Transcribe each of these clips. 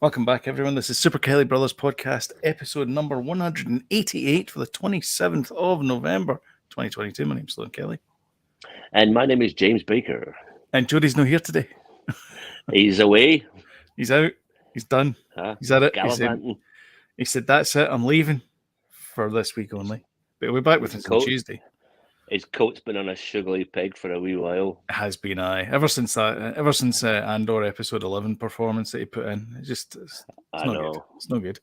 Welcome back, everyone. This is Super Kelly Brothers Podcast, episode number 188 for the 27th of November, 2022. My name's Sloan Kelly. And my name is James Baker. And Jody's not here today. He's away. He's out. He's done. He's at it. Gallivanting. He said, that's it. I'm leaving for this week only. But we'll be back with us on Tuesday. His coat's been on a sugary peg for a wee while. It has been, ever since Andor episode 11 performance that he put in. It's not good. It's no good.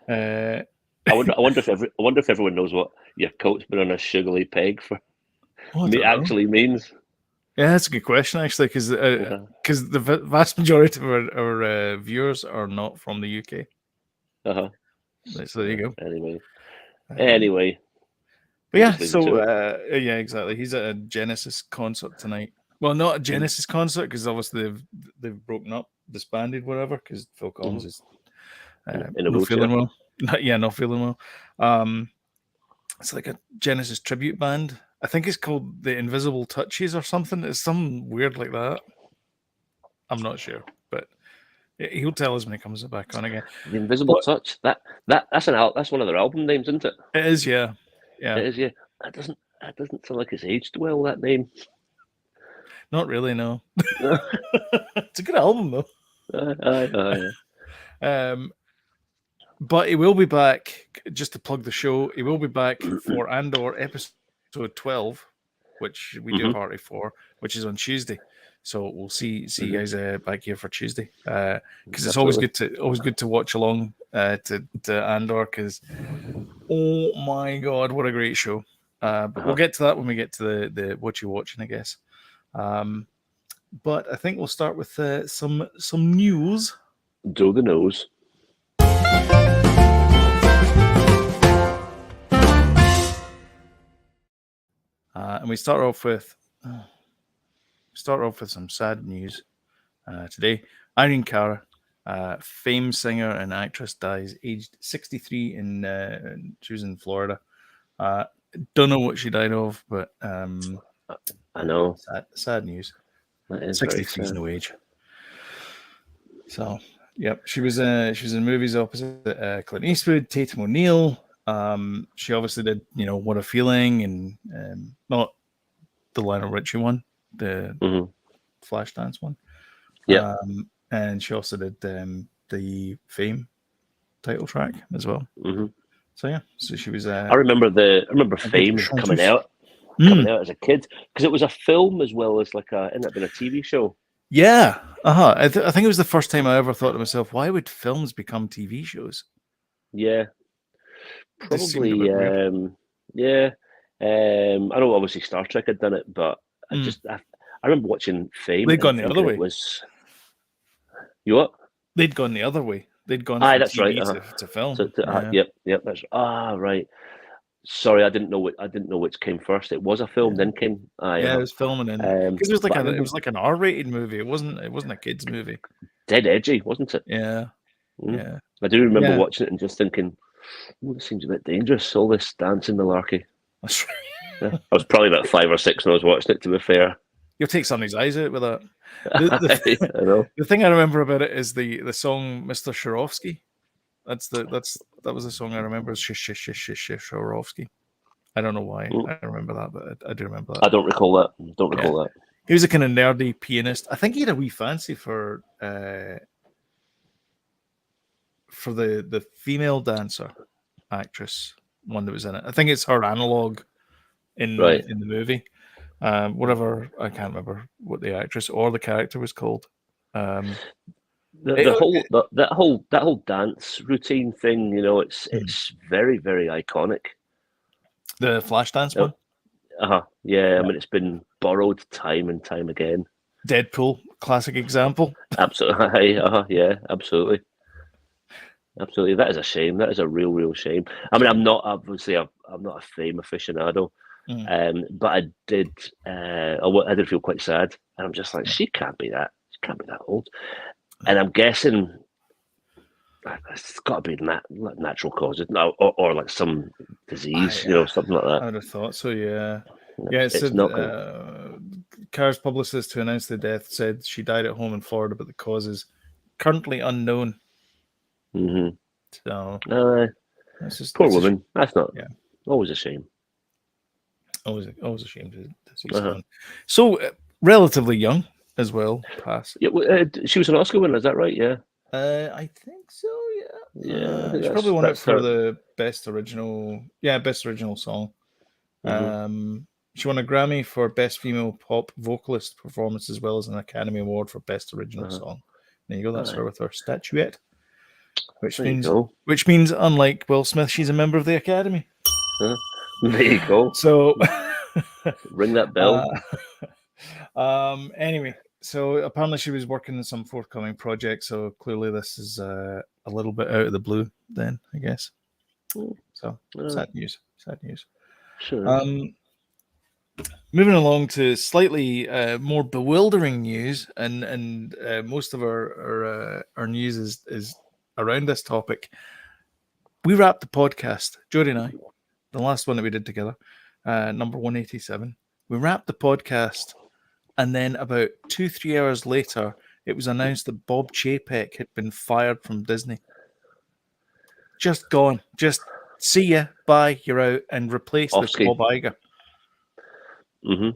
I wonder if everyone knows what your coat's been on a sugary peg for. Actually means. Yeah, that's a good question, actually, because the vast majority of our viewers are not from the UK. So there you go. Anyway. But yeah, yeah, exactly. He's at a Genesis concert tonight. Well, not a Genesis concert, because obviously they've broken up, disbanded, whatever, because Phil Collins is not feeling well. Not feeling well. It's like a Genesis tribute band. I think it's called the Invisible Touches or something. It's something weird like that. I'm not sure, but he'll tell us when he comes back on again. The Invisible Touch. That's one of their album names, isn't it? It is, yeah. Yeah. It is, yeah. That doesn't sound like it's aged well, that name. Not really, no. It's a good album though. But he will be back, just to plug the show, he will be back for Andor episode 12, which we do a party for, which is on Tuesday. So we'll see you guys back here for Tuesday. Because it's always good to watch along to Andor, because oh my god, what a great show. But we'll get to that when we get to the what you're watching, I guess. But I think we'll start with some news. Do the nose. And we start off with some sad news today. Irene Cara, famed singer and actress, dies aged 63 she was in Florida. Don't know what she died of, but I know. Sad news. 63 is no age. So, yep, she was in movies opposite Clint Eastwood, Tatum O'Neal. She obviously did, What a Feeling, and not the Lionel Richie one, the Flashdance one. Yeah. And she also did the Fame title track as well. So yeah, so she was. I remember Fame coming out as a kid, because it was a film as well as ended up being a TV show. Yeah, I think it was the first time I ever thought to myself, why would films become TV shows? Yeah, probably. Yeah, I know obviously Star Trek had done it, but I remember watching Fame. They'd gone the other way. You what? They'd gone the other way. They'd gone from that's TV right. to film. Yep. That's right. Sorry, I didn't know which came first. It was a film, then came. It was filming in because it was like an R-rated movie. It wasn't a kids movie. Dead edgy, wasn't it? Yeah. Yeah. I do remember watching it and just thinking, this seems a bit dangerous. All this dancing malarkey. That's right. I was probably about 5 or 6 when I was watching it. To be fair, you'll take somebody's eyes out with that. I know. The thing I remember about it is the song "Mr. Sharovsky." That was the song I remember. Sharovsky. I don't know why I remember that, but I do remember that. I don't recall that. He was a kind of nerdy pianist. I think he had a wee fancy for the female dancer actress one that was in it. I think it's her analog in the movie. Whatever, I can't remember what the actress or the character was called. That whole dance routine thing, it's very, very iconic. The Flashdance one. Yeah. I mean, it's been borrowed time and time again. Deadpool, classic example. Absolutely. Yeah, absolutely. Absolutely. That is a shame. That is a real shame. I mean, I'm not a Fame aficionado, but I did feel quite sad, and I'm just like, she can't be that old. And I'm guessing it's got to be natural causes, or like some disease, something like that. I would have thought so. Yeah. Yeah, it said Cara's publicist who announced the death said she died at home in Florida, but the cause is currently unknown. Mm-hmm. So that's just poor woman. That's not always a shame. Always a shame to see someone so relatively young as well pass. Yeah, she was an Oscar winner. Is that right? Yeah. I think so. Yeah, I think she probably won it that's for her. the best original. Yeah, best original song. Mm-hmm. She won a Grammy for best female pop vocalist performance as well as an Academy Award for best original song. There you go. That's her with her statuette, which means unlike Will Smith, she's a member of the Academy. There you go. So ring that bell. Anyway, so apparently she was working on some forthcoming project. So clearly this is a little bit out of the blue. Then I guess. So sad news. Sad news. Sure. Moving along to slightly more bewildering news, and most of our news is around this topic. We wrapped the podcast, Jodie and I, the last one that we did together, number 187. We wrapped the podcast, and then about 2-3 hours later, it was announced that Bob Chapek had been fired from Disney. Just gone. Just see ya, bye, you're out, and replaced with Bob Iger. Mm-hmm.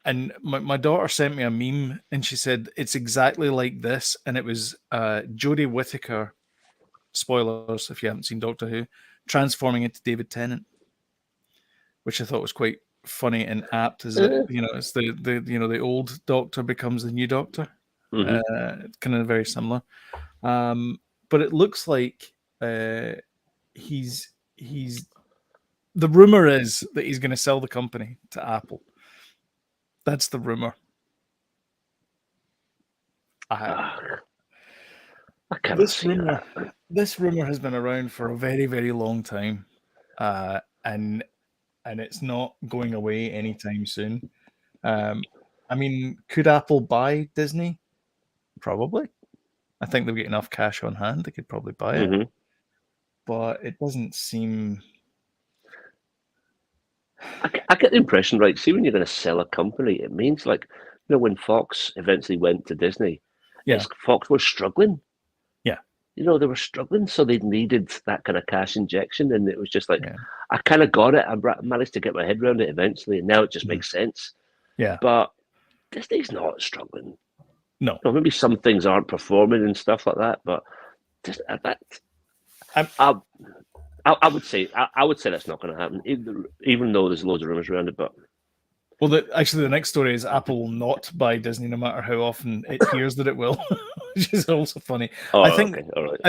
And my daughter sent me a meme, and she said it's exactly like this, and it was Jodie Whittaker, spoilers if you haven't seen Doctor Who, transforming into David Tennant, which I thought was quite funny and apt. Is it it's the old Doctor becomes the new Doctor, kind of very similar, but it looks like he's the rumor is that he's going to sell the company to Apple. That's the rumor. This rumor has been around for a very, very long time, and it's not going away anytime soon. I mean, could Apple buy Disney? Probably. I think they've got enough cash on hand; they could probably buy it. But it doesn't seem. I get the impression, right? See, when you're going to sell a company, it means like, when Fox eventually went to Disney, Fox was struggling. Yeah. They were struggling, so they needed that kind of cash injection. And it was just like, I kind of got it. I managed to get my head around it eventually. And now it just makes sense. Yeah. But Disney's not struggling. No. Maybe some things aren't performing and stuff like that. But just I would say that's not going to happen, even though there's loads of rumors around it. But actually, the next story is Apple will not buy Disney, no matter how often it hears that it will, which is also funny. I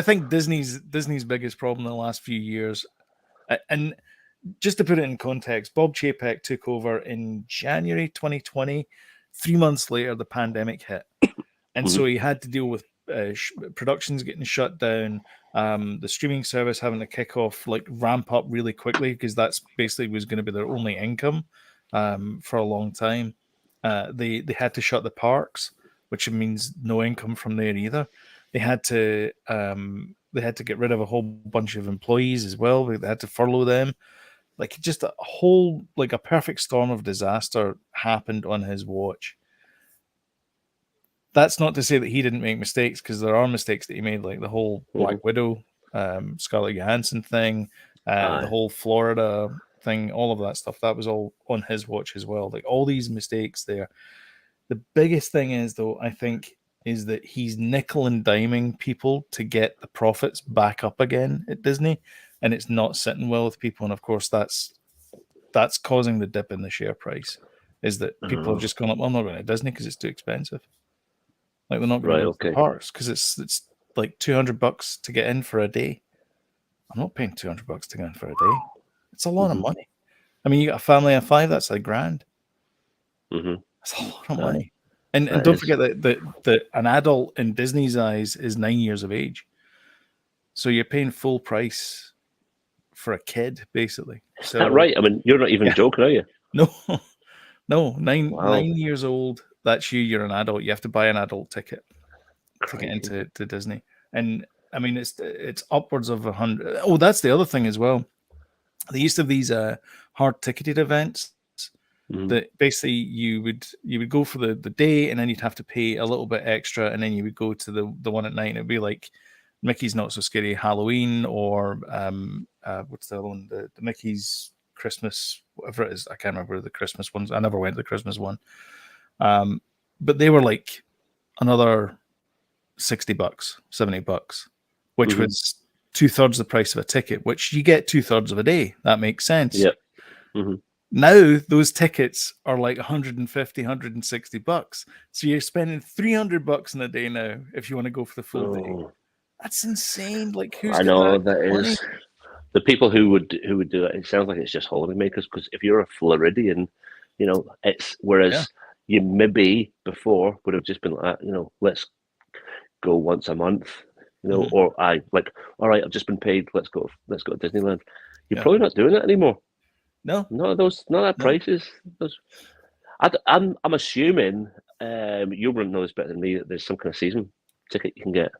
think Disney's biggest problem in the last few years, and just to put it in context, Bob Chapek took over in January 2020. 3 months later, the pandemic hit, and so he had to deal with productions getting shut down. The streaming service having to kick off, ramp up really quickly, because that's basically was going to be their only income for a long time. They had to shut the parks, which means no income from there either. They had to get rid of a whole bunch of employees as well. They had to furlough them. Just a whole, a perfect storm of disaster happened on his watch. That's not to say that he didn't make mistakes, because there are mistakes that he made, like the whole Black Widow, Scarlett Johansson thing, the whole Florida thing, all of that stuff. That was all on his watch as well. All these mistakes there. The biggest thing is, though, I think, is that he's nickel and diming people to get the profits back up again at Disney, and it's not sitting well with people. And of course, that's causing the dip in the share price. Is that people have just gone up? Well, I'm not going to Disney because it's too expensive. They're not going to go to the parks because it's like $200 to get in for a day. I'm not paying $200 to get in for a day. It's a lot of money. I mean, you got a family of 5, that's $1,000. That's a lot of money. And don't forget that an adult in Disney's eyes is 9 years of age. So you're paying full price for a kid, basically. Is that right? I mean, you're not even joking, are you? No. 9 years old. That's you're an adult. You have to buy an adult ticket to get into Disney. And I mean, it's upwards of 100. Oh, that's the other thing as well. They used to have these hard ticketed events that basically you would go for the day, and then you'd have to pay a little bit extra, and then you would go to the one at night, and it'd be like Mickey's Not So Scary Halloween, or what's the other one? The Mickey's Christmas, whatever it is. I can't remember the Christmas ones. I never went to the Christmas one. But they were like another $60, $70, which was 2/3 the price of a ticket, which you get 2/3 of a day. That makes sense. Yeah. Now those tickets are like $150, $160. So you're spending $300 in a day now if you want to go for the full day. That's insane. Like, who's I got know that money? is the people who would do that. It sounds like it's just holidaymakers, because if you're a Floridian, it's whereas you maybe before would have just been like, let's go once a month, or all right, I've just been paid, let's go to Disneyland. You're probably not doing that anymore. No, not that prices. I'm assuming you wouldn't know this better than me, that there's some kind of season ticket you can get.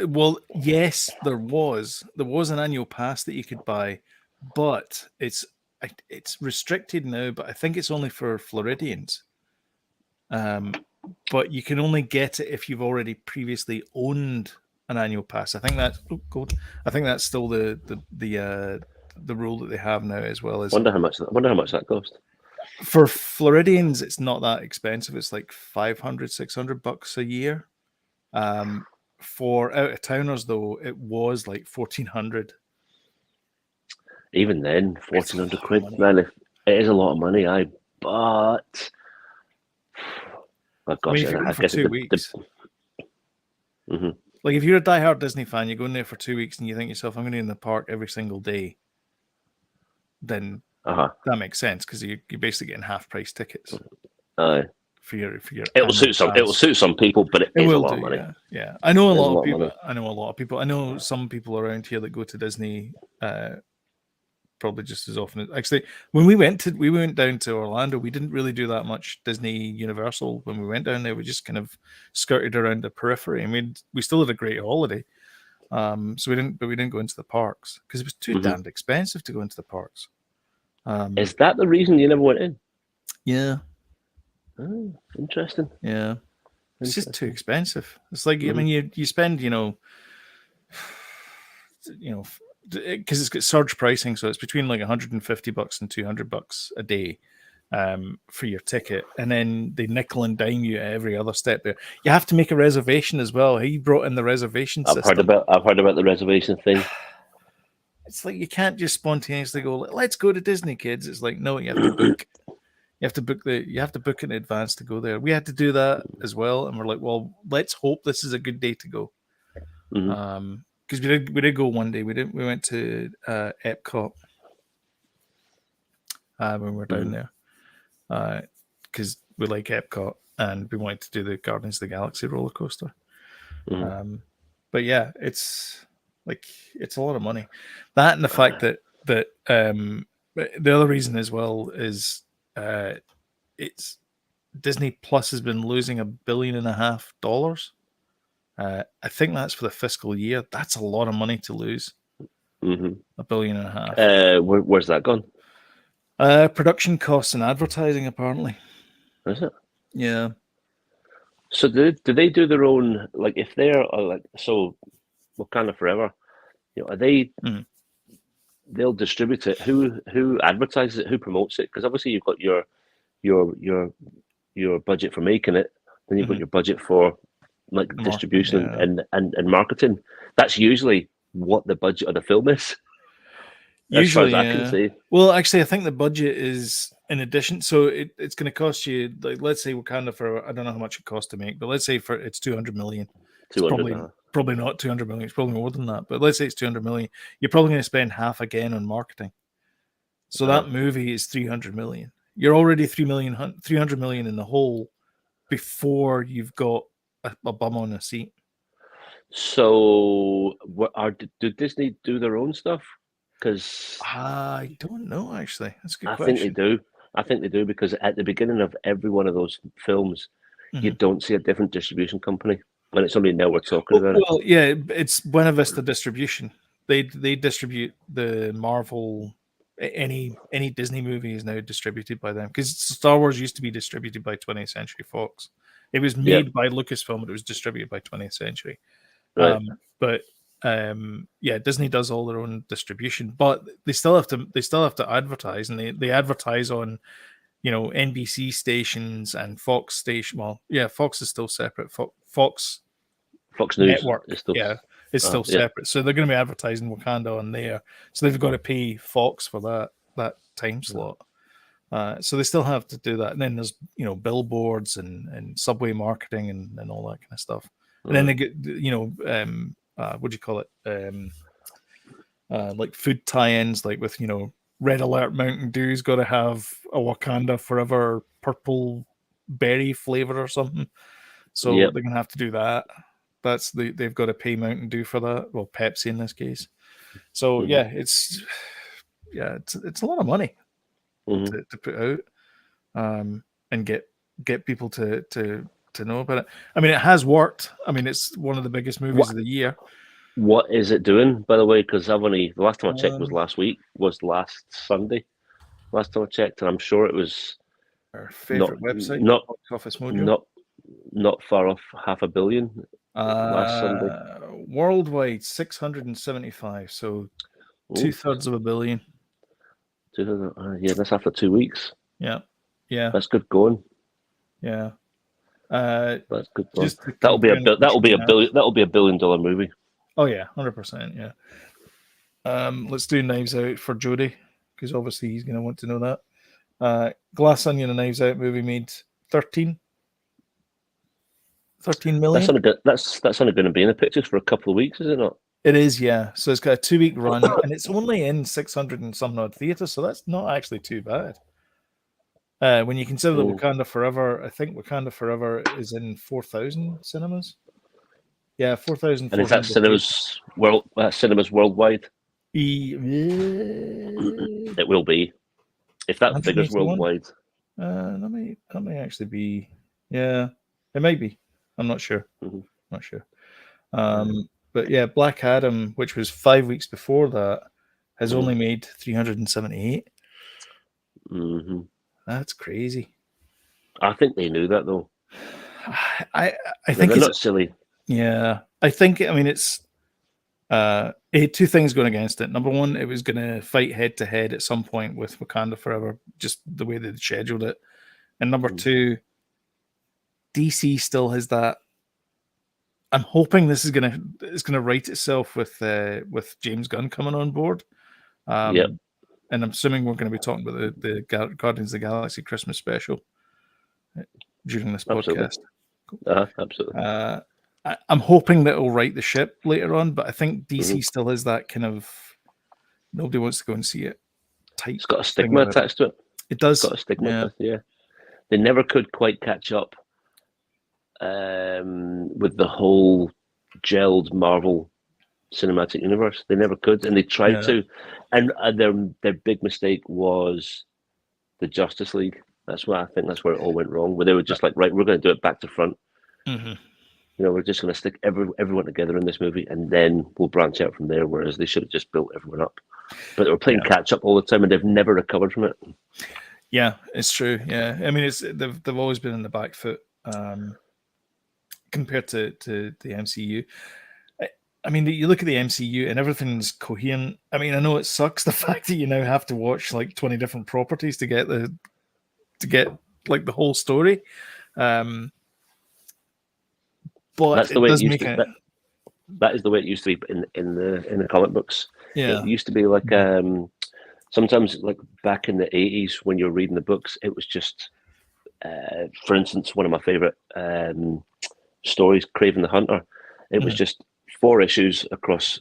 Well, yes, there was an annual pass that you could buy, but it's restricted now. But I think it's only for Floridians. But you can only get it if you've already previously owned an annual pass. I think that's I think that's still the rule that they have now, as well as. Wonder how much that cost. For Floridians, it's not that expensive. It's like $500, $600 a year. For out of towners, though, it was like $1,400. Even then, £1,400, man. It is a lot of money. But oh gosh, if you're going for 2 weeks. Like, if you're a diehard Disney fan, you go in there for 2 weeks and you think to yourself, I'm going to be in the park every single day. Then that makes sense, because you're basically getting half price tickets. For your it will suit some people, but it is a lot of money. Yeah. I know a lot of people. I know some people around here that go to Disney probably just as often. Actually, when we went down to Orlando, we didn't really do that much Disney Universal. When we went down there, we just kind of skirted around the periphery. I mean, we still had a great holiday. So we didn't go into the parks because it was too damned expensive to go into the parks. Is that the reason you never went in? Yeah. Oh, interesting. Yeah. It's just too expensive. It's like, I mean, you spend, because it's got surge pricing, so it's between like $150 and $200 a day for your ticket, and then they nickel and dime you at every other step there. You have to make a reservation as well. He brought in the reservation system. I've heard about the reservation thing. It's like, you can't just spontaneously go, let's go to Disney, kids. It's like, no, you have to book. You have to book in advance to go there. We had to do that as well, and we're like, well, let's hope this is a good day to go. Because we did go one day. We went to Epcot when we were down there, because we like Epcot and we wanted to do the Guardians of the Galaxy roller coaster. But yeah, it's a lot of money. That, and the fact that the other reason as well is it's Disney Plus has been losing $1.5 billion. I think that's for the fiscal year. That's a lot of money to lose. $1.5 billion. Where's that gone? Production costs and advertising, apparently. Is it? Yeah. So do they do their own, like, if they're like, so Wakanda Forever, are they? They'll distribute it. Who advertises it? Who promotes it? Because obviously you've got your budget for making it, then you've got your budget for like distribution and marketing. That's usually what the budget of the film is. Usually, as far as I can see. Well, actually, I think the budget is in addition. So it's going to cost you, like, let's say Wakanda Forever. I don't know how much it costs to make, but let's say it's $200 million. Probably not 200 million. It's probably more than that. But let's say it's 200 million. You're probably going to spend half again on marketing. So that movie is 300 million. You're already 300 million in the hole before you've got a bum on a seat. So, do Disney do their own stuff? Because I don't know, actually. That's a good question. I think they do, because at the beginning of every one of those films, you don't see a different distribution company. And it's only now we're talking about it. Well, yeah, it's Buena Vista Distribution. They distribute the Marvel. Any Disney movie is now distributed by them, because Star Wars used to be distributed by 20th Century Fox. It was made by Lucasfilm, but it was distributed by 20th Century. Right. Yeah, Disney does all their own distribution, but they still have to advertise, and they advertise on, NBC stations and Fox station. Well, yeah, Fox is still separate. Fox Fox News network, is still. it's still Yeah. separate. So they're going to be advertising Wakanda on there. So they've got to pay Fox for that time slot. So they still have to do that. And then there's billboards and subway marketing and all that kind of stuff. And then they get what do you call it? Like food tie-ins, like with Red Alert Mountain Dew's got to have a Wakanda Forever purple berry flavor or something. So they're gonna have to do that. They've got to pay Mountain Dew for that. Well, Pepsi in this case. So it's a lot of money to put out, and get people to know about it. I mean, it has worked. I mean, it's one of the biggest movies of the year. What is it doing, by the way? Because the last time I checked was last Sunday. Last time I checked, and I'm sure it was our favorite website, Box Office Mojo. Not far off $500 million last Sunday. Worldwide, 675. So 2/3 of $1 billion. Yeah, that's after 2 weeks. Yeah. That's good going. Yeah. That's good going. Just That'll be $1 billion movie. Oh yeah, 100%. Yeah. Let's do Knives Out for Jody, because obviously he's going to want to know that. Glass Onion and Knives Out movie made 13 million. That's only going to be in the pictures for a couple of weeks, is it not? It is, yeah. So it's got a 2-week run, and it's only in 600 and some odd theaters, so that's not actually too bad. When you consider that Wakanda Forever, I think Wakanda Forever is in 4,000 cinemas. Yeah, 4,000. And is that cinemas worldwide? It will be. If that figure's worldwide. That may actually be. Yeah, it might be. I'm not sure. Not sure. But yeah, Black Adam, which was 5 weeks before that, has only made 378. That's crazy. I think they knew that, though. I think they're not silly. Yeah, I think. I mean, it's it had two things going against it. Number one, it was going to fight head to head at some point with Wakanda Forever, just the way they scheduled it. And number two, DC still has that. I'm hoping this is gonna right itself with James Gunn coming on board. And I'm assuming we're going to be talking about the Guardians of the Galaxy Christmas special during this podcast. Absolutely. I'm hoping that it'll right the ship later on, but I think DC still has that kind of nobody wants to go and see it. It's got a stigma attached to it. It does. It's got a stigma. Yeah. They never could quite catch up with the whole gelled Marvel cinematic universe. They never could, and they tried to. And their big mistake was the Justice League. That's why I think that's where it all went wrong. Where they were just like, right, we're going to do it back to front. We're just going to stick everyone together in this movie, and then we'll branch out from there. Whereas they should have just built everyone up. But they were playing catch up all the time, and they've never recovered from it. Yeah, it's true. Yeah, I mean, they've always been in the back foot compared to the MCU. I mean, you look at the MCU and everything's coherent. I mean, I know it sucks the fact that you now have to watch like 20 different properties to get like the whole story. But that's the way it used to. That is the way it used to be in the comic books. Yeah, it used to be like sometimes like back in the 80s when you're reading the books, it was just, for instance, one of my favorite stories, Kraven the Hunter. It was just 4 issues across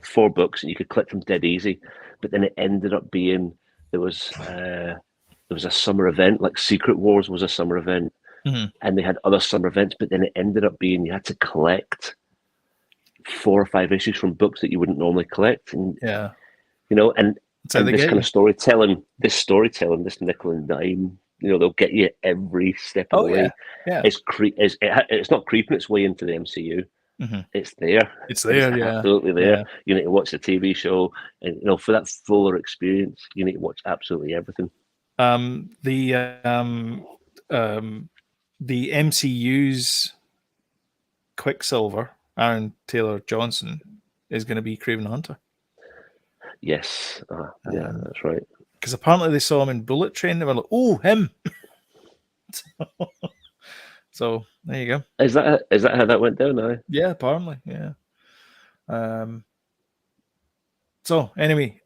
4 books, and you could click them dead easy. But then it ended up being there was a summer event, like Secret Wars was a summer event, and they had other summer events. But then it ended up being you had to collect 4 or 5 issues from books that you wouldn't normally collect, and and this kind of storytelling, this nickel and dime. They'll get you every step of the way. Yeah. It's not creeping its way into the MCU. It's there. It's absolutely there. You need to watch the TV show, and for that fuller experience, you need to watch absolutely everything. The MCU's Quicksilver Aaron Taylor Johnson is going to be Kraven the Hunter. Yes. Yeah, that's right. Because apparently they saw him in Bullet Train. They were like, "Oh, him!" So there you go. Is that how that went down now? Yeah, apparently, yeah. So anyway,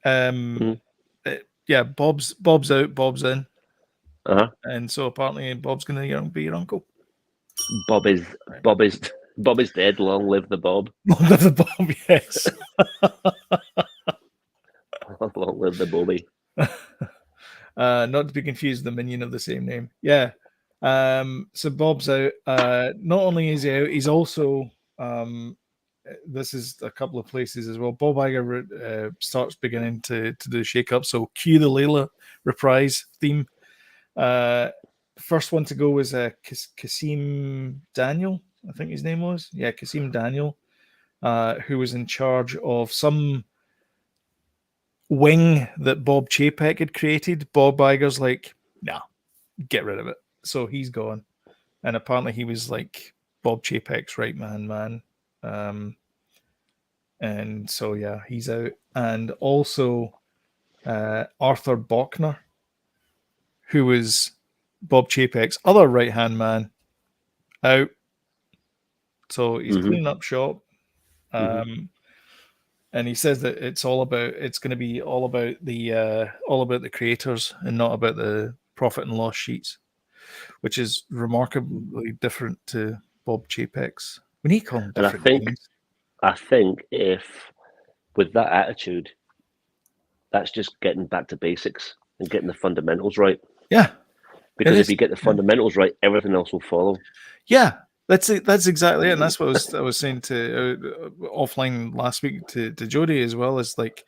yeah, Bob's out, Bob's in, and so apparently Bob's going to be your uncle. Bob is Bob is Bob is dead. Long live the Bob. Long live the Bob, yes. Long live the Bobby. Not to be confused with the minion of the same name. Yeah. So Bob's out. Not only is he out, he's also this is a couple of places as well. Bob Iger starts beginning to do shake up. So cue the Layla reprise theme. First one to go was Kasim Daniel, I think his name was. Yeah, Kasim Daniel, who was in charge of some wing that Bob Chapek had created. Bob Iger's like, nah, get rid of it. So he's gone. And apparently he was like Bob Chapek's right man. And so, yeah, he's out. And also Arthur Bochner, who was Bob Chapek's other right-hand man, out. So he's cleaning up shop. And he says that it's going to be all about the creators and not about the profit and loss sheets, which is remarkably different to Bob Chapek's. We need to call him different names. I think if with that attitude, that's just getting back to basics and getting the fundamentals right. Yeah. Because if you get the fundamentals right, everything else will follow. Yeah. That's it. That's exactly it, and that's what I was saying to offline last week to Jody as well. Is like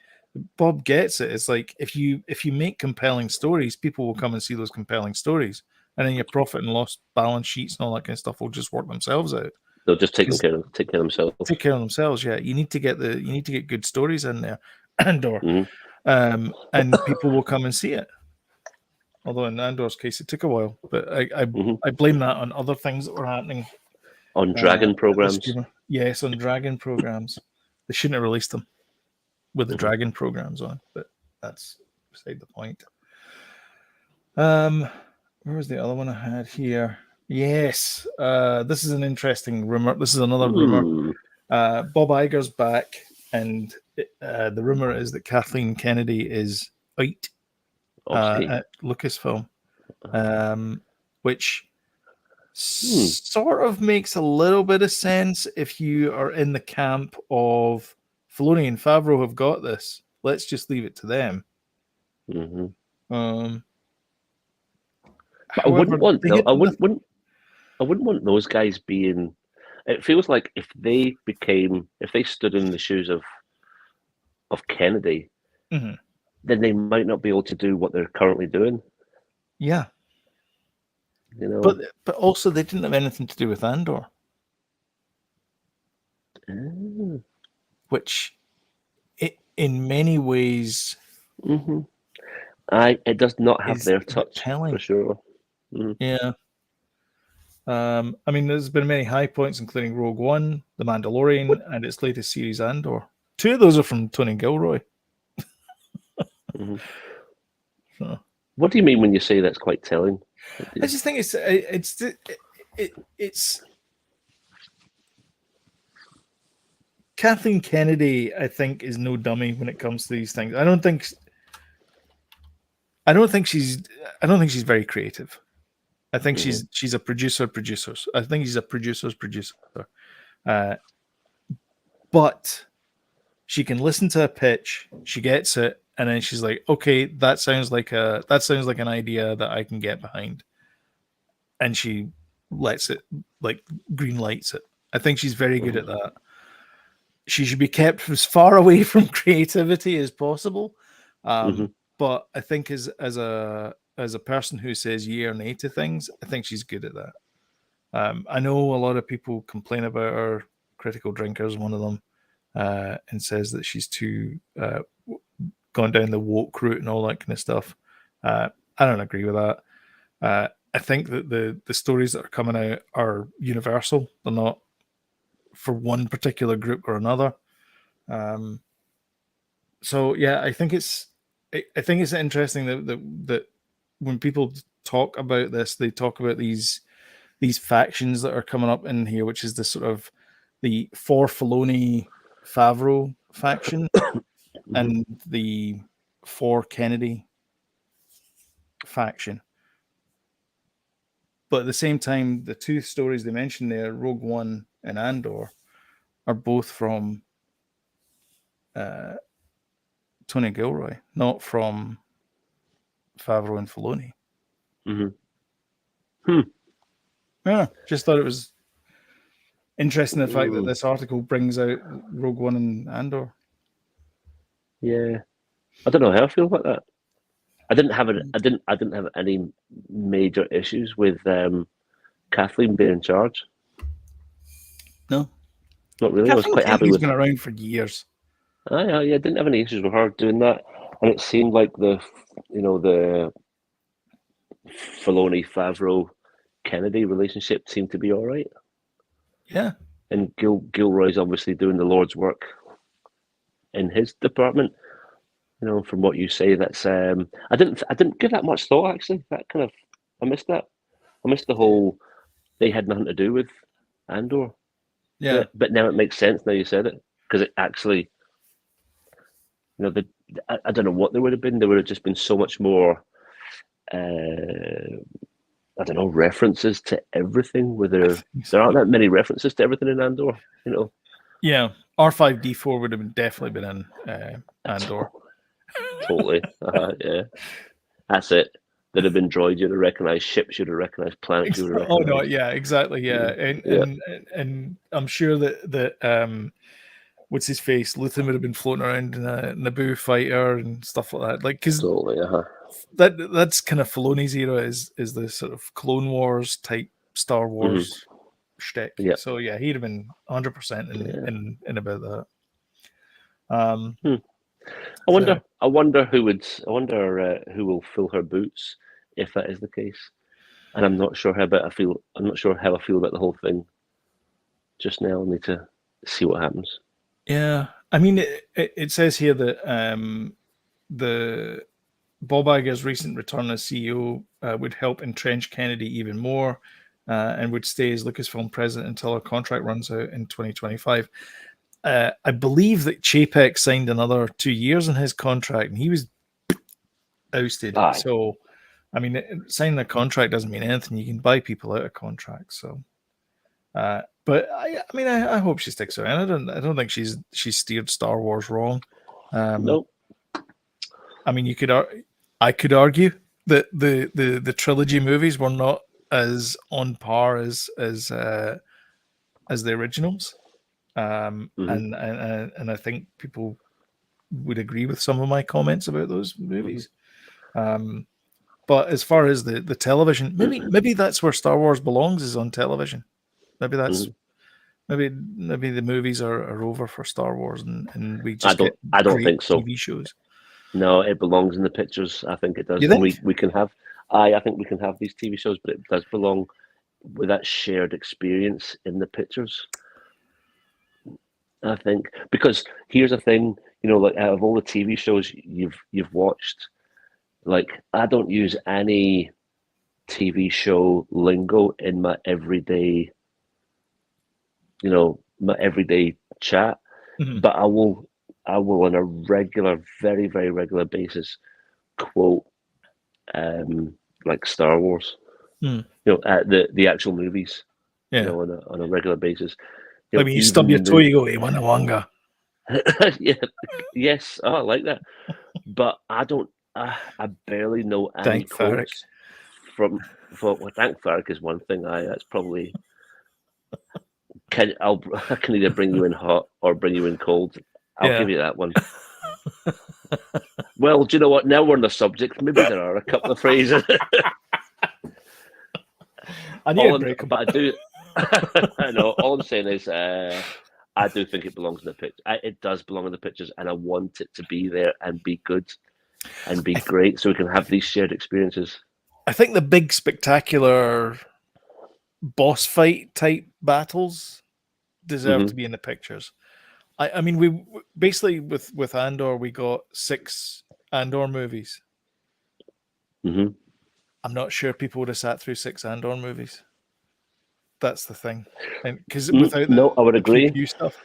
Bob gets it. It's like if you make compelling stories, people will come and see those compelling stories, and then your profit and loss balance sheets and all that kind of stuff will just work themselves out. They'll just take care of themselves. Take care of themselves. Yeah, you need to get good stories in there, and people will come and see it. Although in Andor's case, it took a while, but I blame that on other things that were happening. On Dragon programs. Yes, on Dragon programs. They shouldn't have released them with the Dragon programs on, but that's beside the point. Where was the other one I had here? Yes, this is an interesting rumor. This is another rumor. Bob Iger's back, and the rumor is that Kathleen Kennedy is out at Lucasfilm, which sort of makes a little bit of sense if you are in the camp of Filoni and Favreau have got this. Let's just leave it to them. But I wouldn't want those guys being. It feels like if they stood in the shoes of Kennedy, then they might not be able to do what they're currently doing. Yeah. You know, but also they didn't have anything to do with Andor, which, in many ways, it does not have their touch for sure. Yeah. I mean, there's been many high points, including Rogue One, The Mandalorian, and its latest series, Andor. 2 of those are from Tony Gilroy. So. What do you mean when you say that's quite telling? I just think it's Kathleen Kennedy, I think, is no dummy when it comes to these things. I don't think she's very creative. I think she's a producers. I think she's a producer's producer. But she can listen to a pitch, she gets it, and then she's like, okay, that sounds like an idea that I can get behind. And she lets it, like, green lights it. I think she's very good at that. She should be kept as far away from creativity as possible. But I think as a person who says yay or nay to things, I think she's good at that. I know a lot of people complain about her. Critical Drinker's one of them, and says that she's too gone down the woke route and all that kind of stuff. I don't agree with that. I think that the stories that are coming out are universal. They're not for one particular group or another. So yeah, I think it's interesting that when people talk about this, they talk about these factions that are coming up in here, which is the sort of the for Filoni Favreau faction and the for Kennedy faction. But at the same time, the two stories they mentioned there, Rogue One and Andor, are both from Tony Gilroy, not from Favreau and Filoni. Yeah, just thought it was interesting the fact that this article brings out Rogue One and Andor. Yeah, I don't know how I feel about that. I didn't have any major issues with Kathleen being in charge. No, not really. I was quite happy with. Been around for years. Yeah, didn't have any issues with her doing that, and it seemed like the Filoni Favreau Kennedy relationship seemed to be all right. Yeah, and Gilroy's obviously doing the Lord's work in his department. From what you say, that's I didn't give that much thought actually. That kind of I missed that. I missed the whole they had nothing to do with Andor. Yeah, but now it makes sense. Now you said it because it actually, I don't know what there would have been. There would have just been so much more. I don't know, references to everything. There aren't that many references to everything in Andor. Yeah, R5D4 would have definitely been in Andor. Totally. Yeah, that's it. There'd have been droids you'd have recognised, ships you'd have recognised, planets you'd have recognised. Oh no, yeah, exactly, yeah. And I'm sure that what's his face, Luthen would have been floating around in a Naboo fighter and stuff like that. Like, because totally, that's kind of Filoni's era is the sort of Clone Wars type Star Wars shtick. Yeah. So yeah, he'd have been 100% in about that. I wonder who will fill her boots if that is the case. And I'm not sure how I feel about the whole thing just now. I need to see what happens. Yeah, I mean, it says here that the Bob Iger's recent return as CEO would help entrench Kennedy even more, and would stay as Lucasfilm president until her contract runs out in 2025. I believe that Chapek signed another 2 years on his contract, and he was ousted. Aye. So, I mean, signing a contract doesn't mean anything. You can buy people out of contracts. So, but I hope she sticks around. I don't think she's steered Star Wars wrong. Nope. I mean, I could argue that the trilogy movies were not as on par as the originals. And I think people would agree with some of my comments about those movies. But as far as the television, maybe that's where Star Wars belongs, is on television. Maybe that's maybe the movies are over for Star Wars, and we just I don't think so. TV shows. No, it belongs in the pictures. I think it does. You think? We can have. I think we can have these TV shows, but it does belong with that shared experience in the pictures. I think, because here's the thing, like out of all the TV shows you've watched, like I don't use any TV show lingo in my everyday, chat, but I will on a regular, very, very regular basis quote like Star Wars, the actual movies, on a regular basis. Like when you stub your toe, you go, "Hey, Wanga Wanga." Yeah, yes, I like that. But I don't. I barely know any quotes from. Well, thank Farrick is one thing. That's probably. I can either bring you in hot or bring you in cold. I'll give you that one. Well, do you know what? Now we're on the subject. Maybe there are a couple of phrases. I need a break. But I do. I know. All I'm saying is, I do think it belongs in the picture. It does belong in the pictures, and I want it to be there and be good and be great, so we can have these shared experiences. I think the big, spectacular boss fight type battles, deserve to be in the pictures. I mean, we basically with Andor, we got 6 Andor movies. Mm-hmm. I'm not sure people would have sat through 6 Andor movies. That's the thing, and because without I would the agree. pew stuff,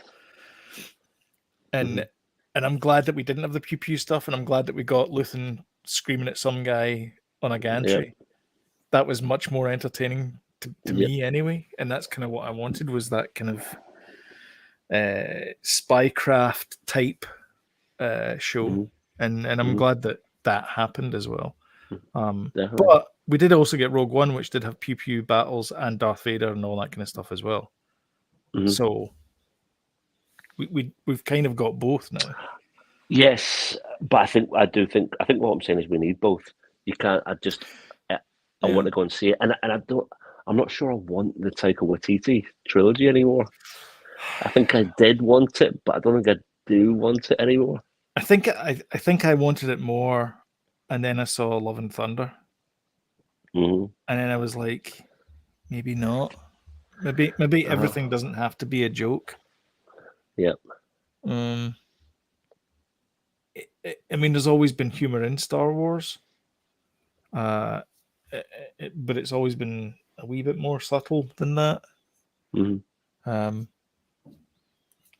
and I'm glad that we didn't have the pew stuff, and I'm glad that we got Luthen screaming at some guy on a gantry. Yep. That was much more entertaining to me anyway, and that's kind of what I wanted, was that kind of spycraft type show, and I'm glad that happened as well. But we did also get Rogue One, which did have pew pew battles and Darth Vader and all that kind of stuff as well. So we've kind of got both now. Yes, but I think what I'm saying is we need both. You can't. I want to go and see it, and I'm not sure I want the Taika Waititi trilogy anymore. I think I did want it, but I don't think I do want it anymore. I think I wanted it more, and then I saw Love and Thunder, and then I was like, maybe not. Maybe everything doesn't have to be a joke. Yep. I mean, there's always been humor in Star Wars, but it's always been a wee bit more subtle than that. I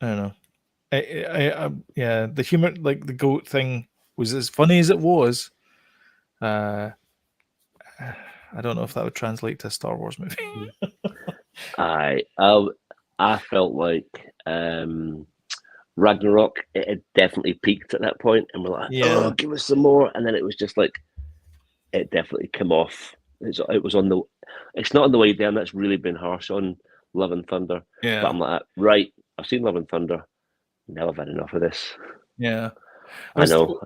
don't know. Yeah, the humor, like the goat thing, was as funny as it was. I don't know if that would translate to a Star Wars movie. I felt like Ragnarok, it had definitely peaked at that point, and we're like, oh, give us some more, and then it was just like, it definitely came off. It was on the. It's not on the way down. That's really been harsh on Love and Thunder. Yeah, but I'm like, right, I've seen Love and Thunder. Now I've had enough of this. Yeah, I know.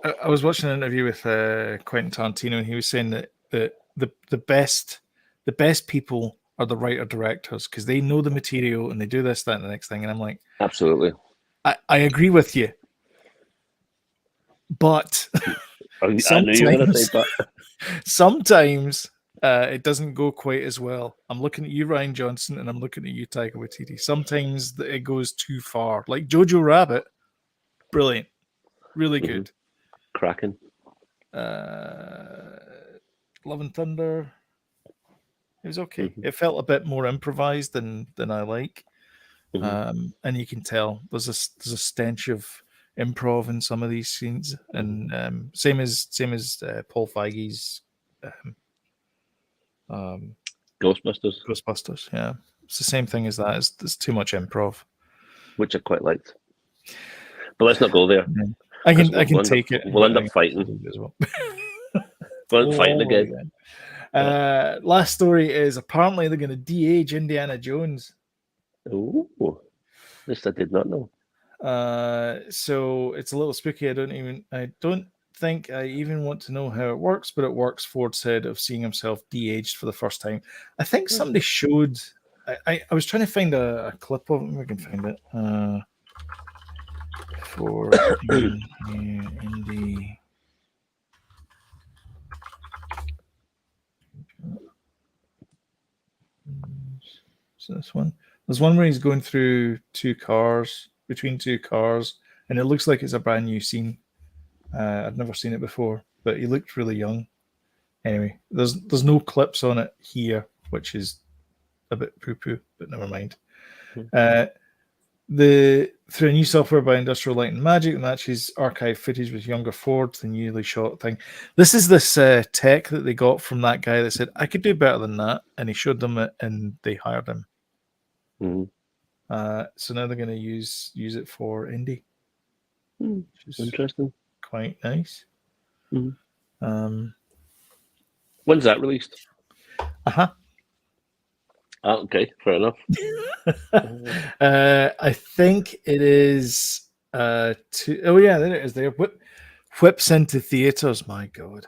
I was watching an interview with Quentin Tarantino, and he was saying that the best people are the writer directors, because they know the material and they do this, that, and the next thing. And I'm like, absolutely. I agree with you, but I knew you were going to say that. Sometimes it doesn't go quite as well. I'm looking at you, Rian Johnson, and I'm looking at you, Taika Waititi. Sometimes it goes too far. Like Jojo Rabbit, brilliant, really good. Cracking. Love and Thunder, it was okay. It felt a bit more improvised than I like. And you can tell there's a stench of improv in some of these scenes, and same as Paul Feige's Ghostbusters. Yeah, it's the same thing as that. There's too much improv, which I quite liked. But let's not go there. I can take it. We'll end up fighting as well. We'll end up fighting again. Last story is, apparently they're going to de-age Indiana Jones. Oh, this I did not know. So it's a little spooky. I don't think I even want to know how it works, but it works. Ford said of seeing himself de-aged for the first time. I think somebody showed. I was trying to find a clip of it. Maybe I can find it. For Indy. So this one. There's one where he's going through between two cars, and it looks like it's a brand new scene. I'd never seen it before, but he looked really young. Anyway, there's no clips on it here, which is a bit poo-poo, but never mind. Through a new software by Industrial Light and Magic, matches archive footage with younger Ford, the newly shot thing. This is this tech that they got from that guy that said, I could do better than that, and he showed them it, and they hired him. So now they're going to use it for Indy. Interesting. Quite nice. When's that released? Okay, fair enough. I think it is. There it is. There, whips into theaters. My God,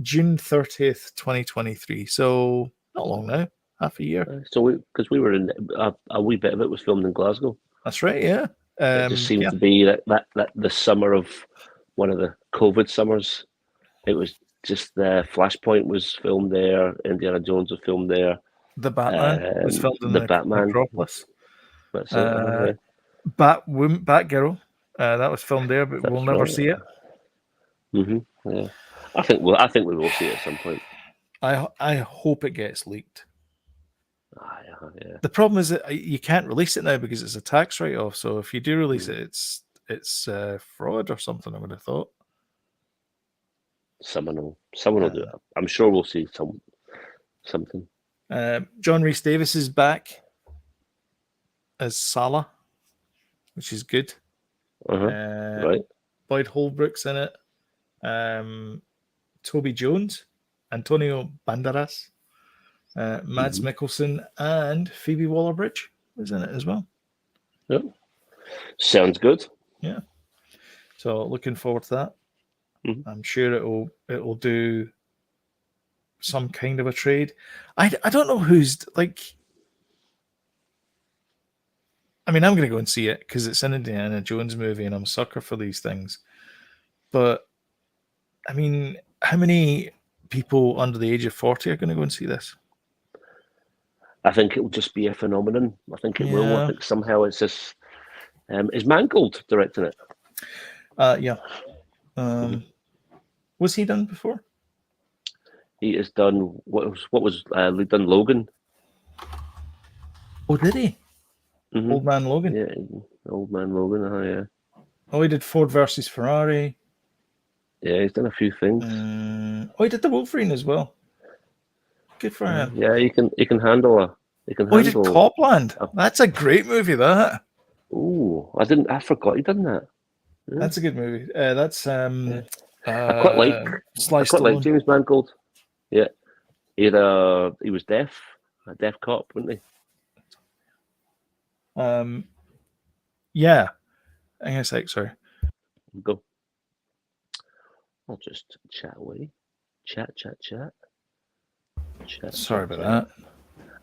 June 30th, 2023. So not long now, half a year. Because we were in a wee bit of it was filmed in Glasgow. That's right. Yeah. It just seemed to be that the summer of one of the COVID summers. It was just the Flashpoint was filmed there. Indiana Jones was filmed there. The Batman was filmed in the Metropolis. That's it. Yeah. Batgirl. That was filmed there, but we'll never see it. Yeah. I think we will see it at some point. I hope it gets leaked. Yeah. The problem is that you can't release it now because it's a tax write-off. So if you do release it, it's fraud or something, I would have thought. Someone will do it. I'm sure we'll see something. John Rhys Davis is back as Salah, which is good. Right. Boyd Holbrook's in it. Toby Jones, Antonio Banderas, Mads Mikkelsen, and Phoebe Waller-Bridge was in it as well. Yep. Sounds good. Yeah. So looking forward to that. I'm sure it'll do some kind of a trade. I don't know who's like. I mean, I'm going to go and see it because it's an Indiana Jones movie, and I'm a sucker for these things. But I mean, how many people under the age of 40 are going to go and see this? I think it will just be a phenomenon. I think it will. I think somehow it's just. Is Mangold directing it? Yeah. Was he done before? He has done what was done Logan. Oh, did he? Old Man Logan. Yeah, Old Man Logan. Yeah. Oh, he did Ford versus Ferrari. Yeah, he's done a few things. He did the Wolverine as well. Good for him. Yeah, he can handle he did Copland. That's a great movie. That. Oh, I forgot he done that. Yeah. That's a good movie. That's I quite like James Mangold. Yeah, he was deaf, a deaf cop, wasn't he? Yeah. Hang on a sec, sorry. Go. I'll just chat away. Chat. Sorry about that.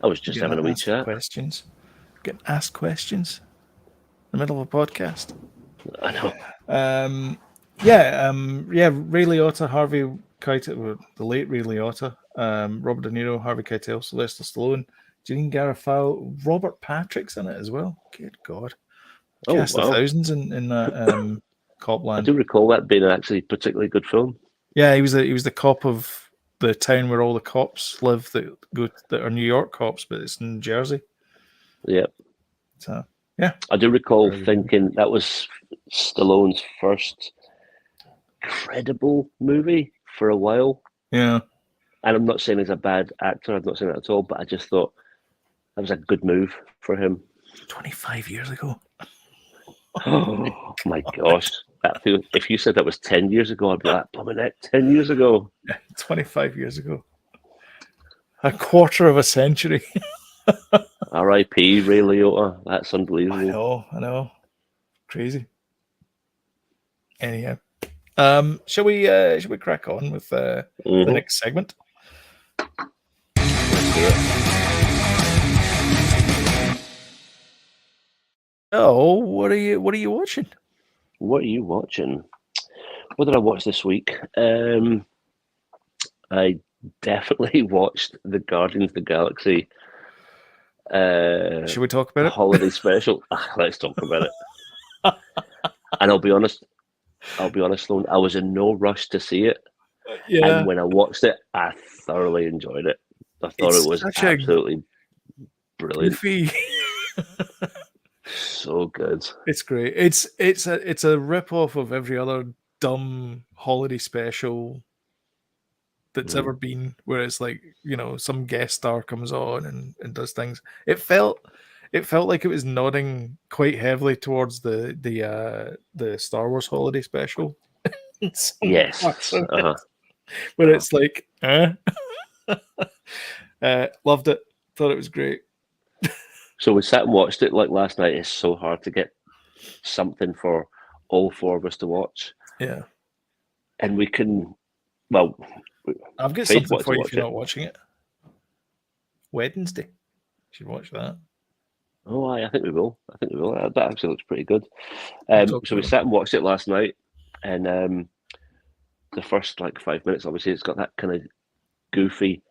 I was just having a wee chat. Getting asked questions in the middle of a podcast. I know. Ray Liotta, Harvey Keitel, the late Ray Liotta, Robert De Niro, Harvey Keitel, Sylvester Stallone, Janine Garofalo, Robert Patrick's in it as well. Good God. Cast of thousands in that Copland. I do recall that being an actually particularly good film. Yeah, he was the cop of the town where all the cops live that are New York cops, but it's in Jersey. Yeah. So yeah, I do recall thinking that was Stallone's first credible movie for a while. Yeah. And I'm not saying he's a bad actor. I'm not saying that at all. But I just thought that was a good move for him. 25 years ago. Oh my gosh! If you said that was 10 years ago, I'd be like, "Blooming heck, 10 years ago." 25 years ago. A quarter of a century. R.I.P. Ray Liotta. That's unbelievable. I know. Crazy. Anyhow, shall we crack on with the next segment? Let's do it. Oh, what are you watching? What are you watching? What did I watch this week? I definitely watched the Guardians of the Galaxy. Should we talk about it? Holiday special. Let's talk about it. And I'll be honest, Sloan, I was in no rush to see it. Yeah. And when I watched it, I thoroughly enjoyed it. I thought it was absolutely brilliant. Goofy. So good. It's great. It's a rip-off of every other dumb holiday special that's ever been, where it's like, some guest star comes on and does things. It felt like it was nodding quite heavily towards the Star Wars holiday special. Yes. Where it's like, loved it. Thought it was great. So we sat and watched it like last night. It's so hard to get something for all four of us to watch. Yeah. And we can, I've got something for you if you're not watching it. Wednesday. You should watch that. Oh, I think we will. That actually looks pretty good. So we sat and watched it last night. And the first 5 minutes, obviously, it's got that kind of goofy,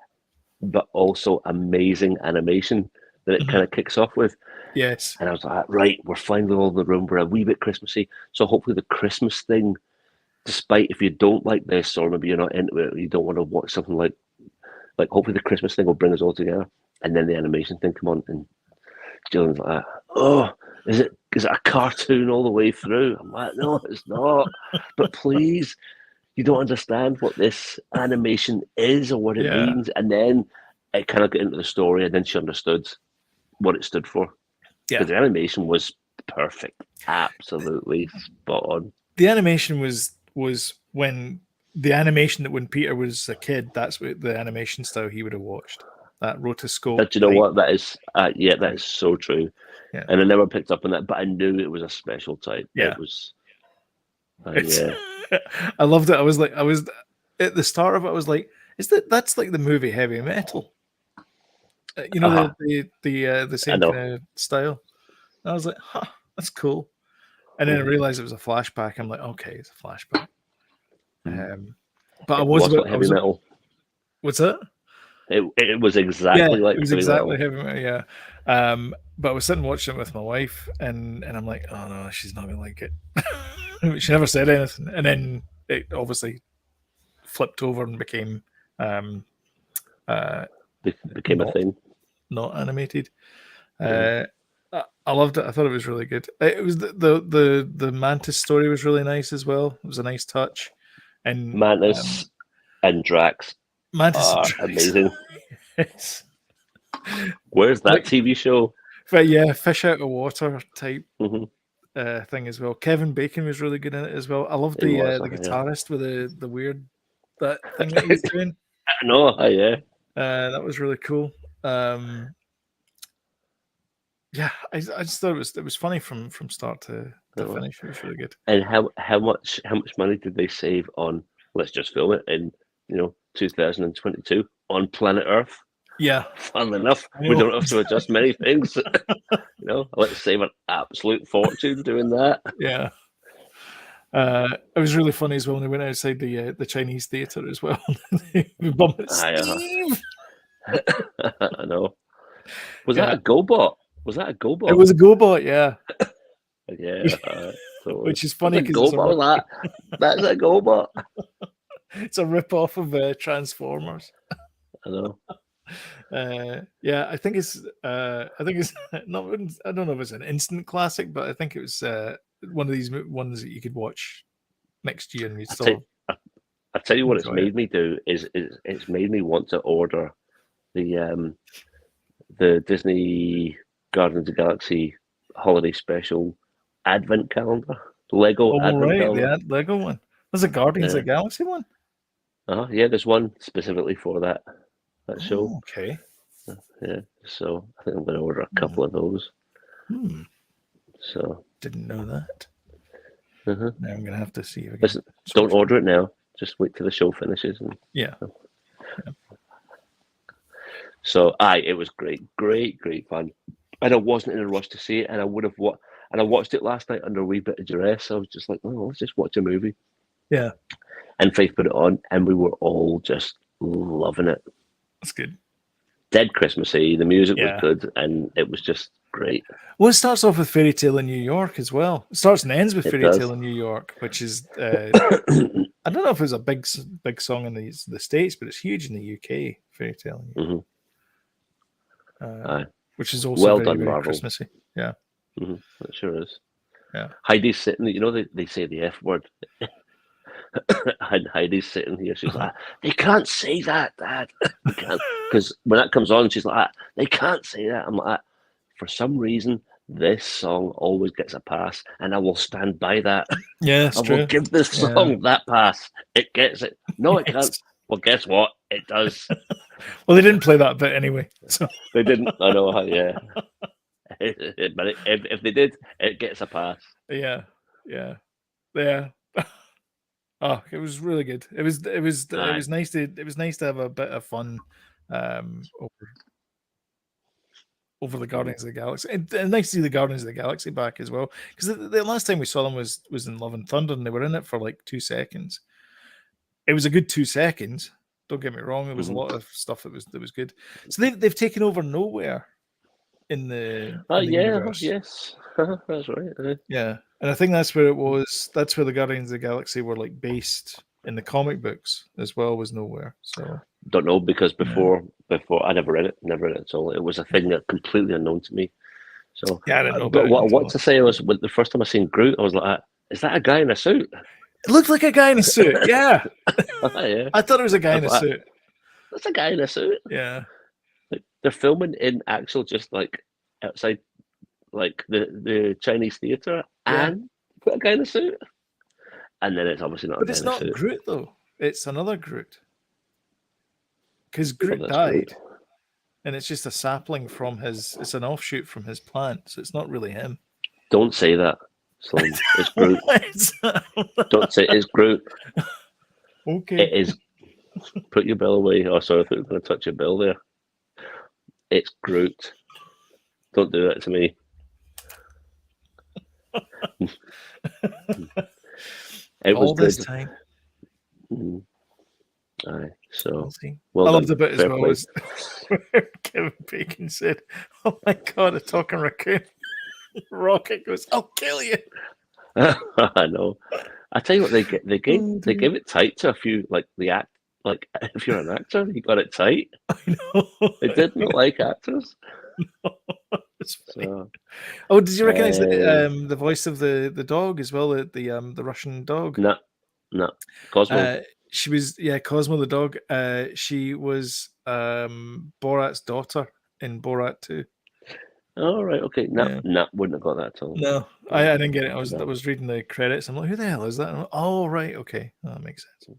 but also amazing animation that it kind of kicks off with. Yes. And I was like, right, we're finally all in the room. We're a wee bit Christmassy. So hopefully the Christmas thing, despite if you don't like this or maybe you're not into it, or you don't want to watch something like hopefully the Christmas thing will bring us all together. And then the animation thing come on, and Julian's like, oh, is it a cartoon all the way through? I'm like, no, it's not. But please, you don't understand what this animation is or what it means. And then it kind of got into the story, and then she understood what it stood for. Yeah. Because the animation was perfect. Absolutely spot on. The animation was when Peter was a kid, that's what the animation style he would have watched. That rotoscope. But you know what? That is, that is so true. Yeah. And I never picked up on that, but I knew it was a special type. Yeah. It was, I loved it. I was at the start of it. I was like, that's like the movie Heavy Metal? You know, the same kind of style. And I was like, huh, that's cool. And then I realized it was a flashback. I'm like, okay, it's a flashback. But I was Heavy Metal. What's that? It was exactly like it was exactly Heavy Metal. Yeah. But I was sitting watching it with my wife, and I'm like, oh no, she's not gonna like it. She never said anything, and then it obviously flipped over and became a thing, not animated. I loved it. I thought it was really good. It was the Mantis story was really nice as well. It was a nice touch. And Mantis and Drax are amazing. Yes. Where's that TV show? But yeah, fish out of water type thing as well. Kevin Bacon was really good in it as well. I loved the guitarist with the weird that thing that he's doing. No, yeah. That was really cool. Yeah, I just thought it was funny from start to finish. It was really good. And how much money did they save on? Let's just film it in 2022 on planet Earth. Yeah, funnily enough, we don't have to adjust many things. Let's save an absolute fortune doing that. Yeah. It was really funny as well when they went outside the Chinese theatre as well. Steve! I know. Was that a GoBot? Was that a GoBot? It was a GoBot, yeah. Yeah. Which is funny because that's a GoBot. It's a rip-off of Transformers. I know. Yeah, I think it's not. I don't know if it's an instant classic, but I think it was one of these ones that you could watch next year and you still. I tell you what, it's made me do is it's made me want to order the Disney Guardians of the Galaxy holiday special advent calendar, Lego advent calendar. The Lego one. There's a Guardians of the Galaxy one. Yeah, there's one specifically for that show. Okay. Yeah, so I think I'm going to order a couple of those. So didn't know that. Now I'm going to have to see if I Listen, don't order it now. Just wait till the show finishes. Yeah. So, it was great fun, and I wasn't in a rush to see it, and I would have and I watched it last night under a wee bit of duress. I was just like, oh, let's just watch a movie. Yeah. And Faith put it on, and we were all just loving it. That's good. Dead Christmassy. The music was good, and it was just great. Well, it starts off with Fairy Tale in New York as well. It starts and ends with Fairy Tale in New York, which is I don't know if it's a big song in the States, but it's huge in the UK. Fairy Tale in New York, which is also well very, done, very Marvel. Christmassy. Yeah, it sure is. Yeah, Heidi's sitting. They say the F word. And Heidi's sitting here. She's like, they can't say that, Dad. Because when that comes on, she's like, they can't say that. I'm like, for some reason, this song always gets a pass, and I will stand by that. Yeah, I will give this song that pass. It gets it. No, it can't. Well, guess what? It does. Well, they didn't play that bit anyway. So. They didn't. I know. Yeah. But if they did, it gets a pass. Yeah. Oh, it was really good. It was nice to have a bit of fun over the Guardians of the Galaxy. And nice to see the Guardians of the Galaxy back as well. Because the last time we saw them was in Love and Thunder, and they were in it for like 2 seconds. It was a good 2 seconds. Don't get me wrong. There was a lot of stuff that was good. So they've taken over Nowhere. in the universe. universe. That's right. Yeah, and I think that's where it was. That's where the Guardians of the Galaxy were like based in the comic books as well. Was nowhere. So don't know, because before I never read it at all. It was a thing that completely unknown to me. So yeah, I didn't know. But About what I it want to say was, when the first time I seen Groot, I was like, "Is that a guy in a suit?" It looked like a guy in a suit. Yeah, Yeah. I thought it was a guy in a suit. That's a guy in a suit. Yeah, Like, they're filming in actual, just like outside, like the Chinese theater, and put a guy in a suit. And then it's obviously not. But it's not Groot though. It's another Groot. Because Groot died, Groot. And it's just a sapling from his. It's an offshoot from his plant, so it's not really him. Don't say that, Sloan. It's Groot. Don't say it's Groot. Okay. It is. Put your bill away. Oh, sorry, I thought you were going to touch your bill there. It's Groot. Don't do that to me. It all was this good. Time. Mm. Aye, so well I loved the bit as well as Kevin Bacon said, "Oh my God, a talking raccoon!" Rocket goes, "I'll kill you." I know. I tell you what, they gave it tight to a few, like the act. Like, if you're an actor, you got it tight. I know. They didn't like actors. No, so, oh, did you recognize the voice of the dog as well? The Russian dog. No, Cosmo. She was Cosmo the dog. She was Borat's daughter in Borat 2. Oh, right, okay. No, wouldn't have got that at all. No, I didn't get it. I was reading the credits. I'm like, who the hell is that? Like, oh, right, okay, that makes sense.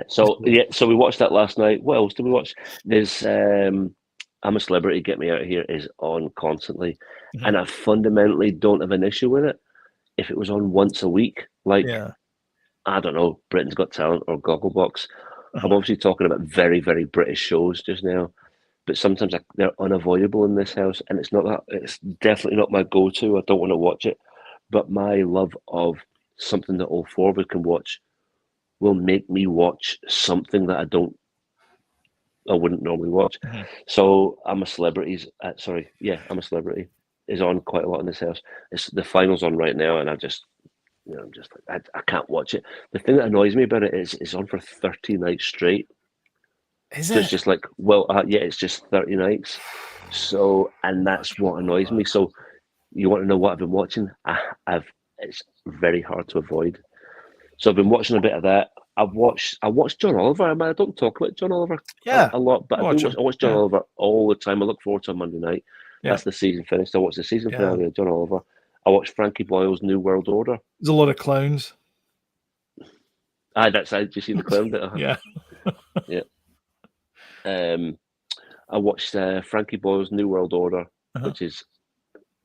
So we watched that last night. What else did we watch? There's I'm a Celebrity, Get Me Out of Here is on constantly, and I fundamentally don't have an issue with it if it was on once a week. Like, I don't know, Britain's Got Talent or Gogglebox. I'm obviously talking about very, very British shows just now, but sometimes they're unavoidable in this house, and it's not that. It's definitely not my go-to. I don't want to watch it, but my love of something that all four of us can watch will make me watch something that I wouldn't normally watch. So I'm a Celebrity. I'm a Celebrity is on quite a lot in this house. It's the finals on right now, and I'm just like, I can't watch it. The thing that annoys me about it is it's on for 30 nights straight. Is so it? It's just like, it's just 30 nights. So, and that's what annoys me. So, you want to know what I've been watching? It's very hard to avoid. So I've been watching a bit of that. I watched John Oliver. I don't talk about John Oliver a lot, but I watch John Oliver all the time. I look forward to a Monday night. That's the season finished. I watched the season finale of John Oliver. I watched Frankie Boyle's New World Order. There's a lot of clowns. Did you see the clown bit? Yeah. I watched Frankie Boyle's New World Order, which is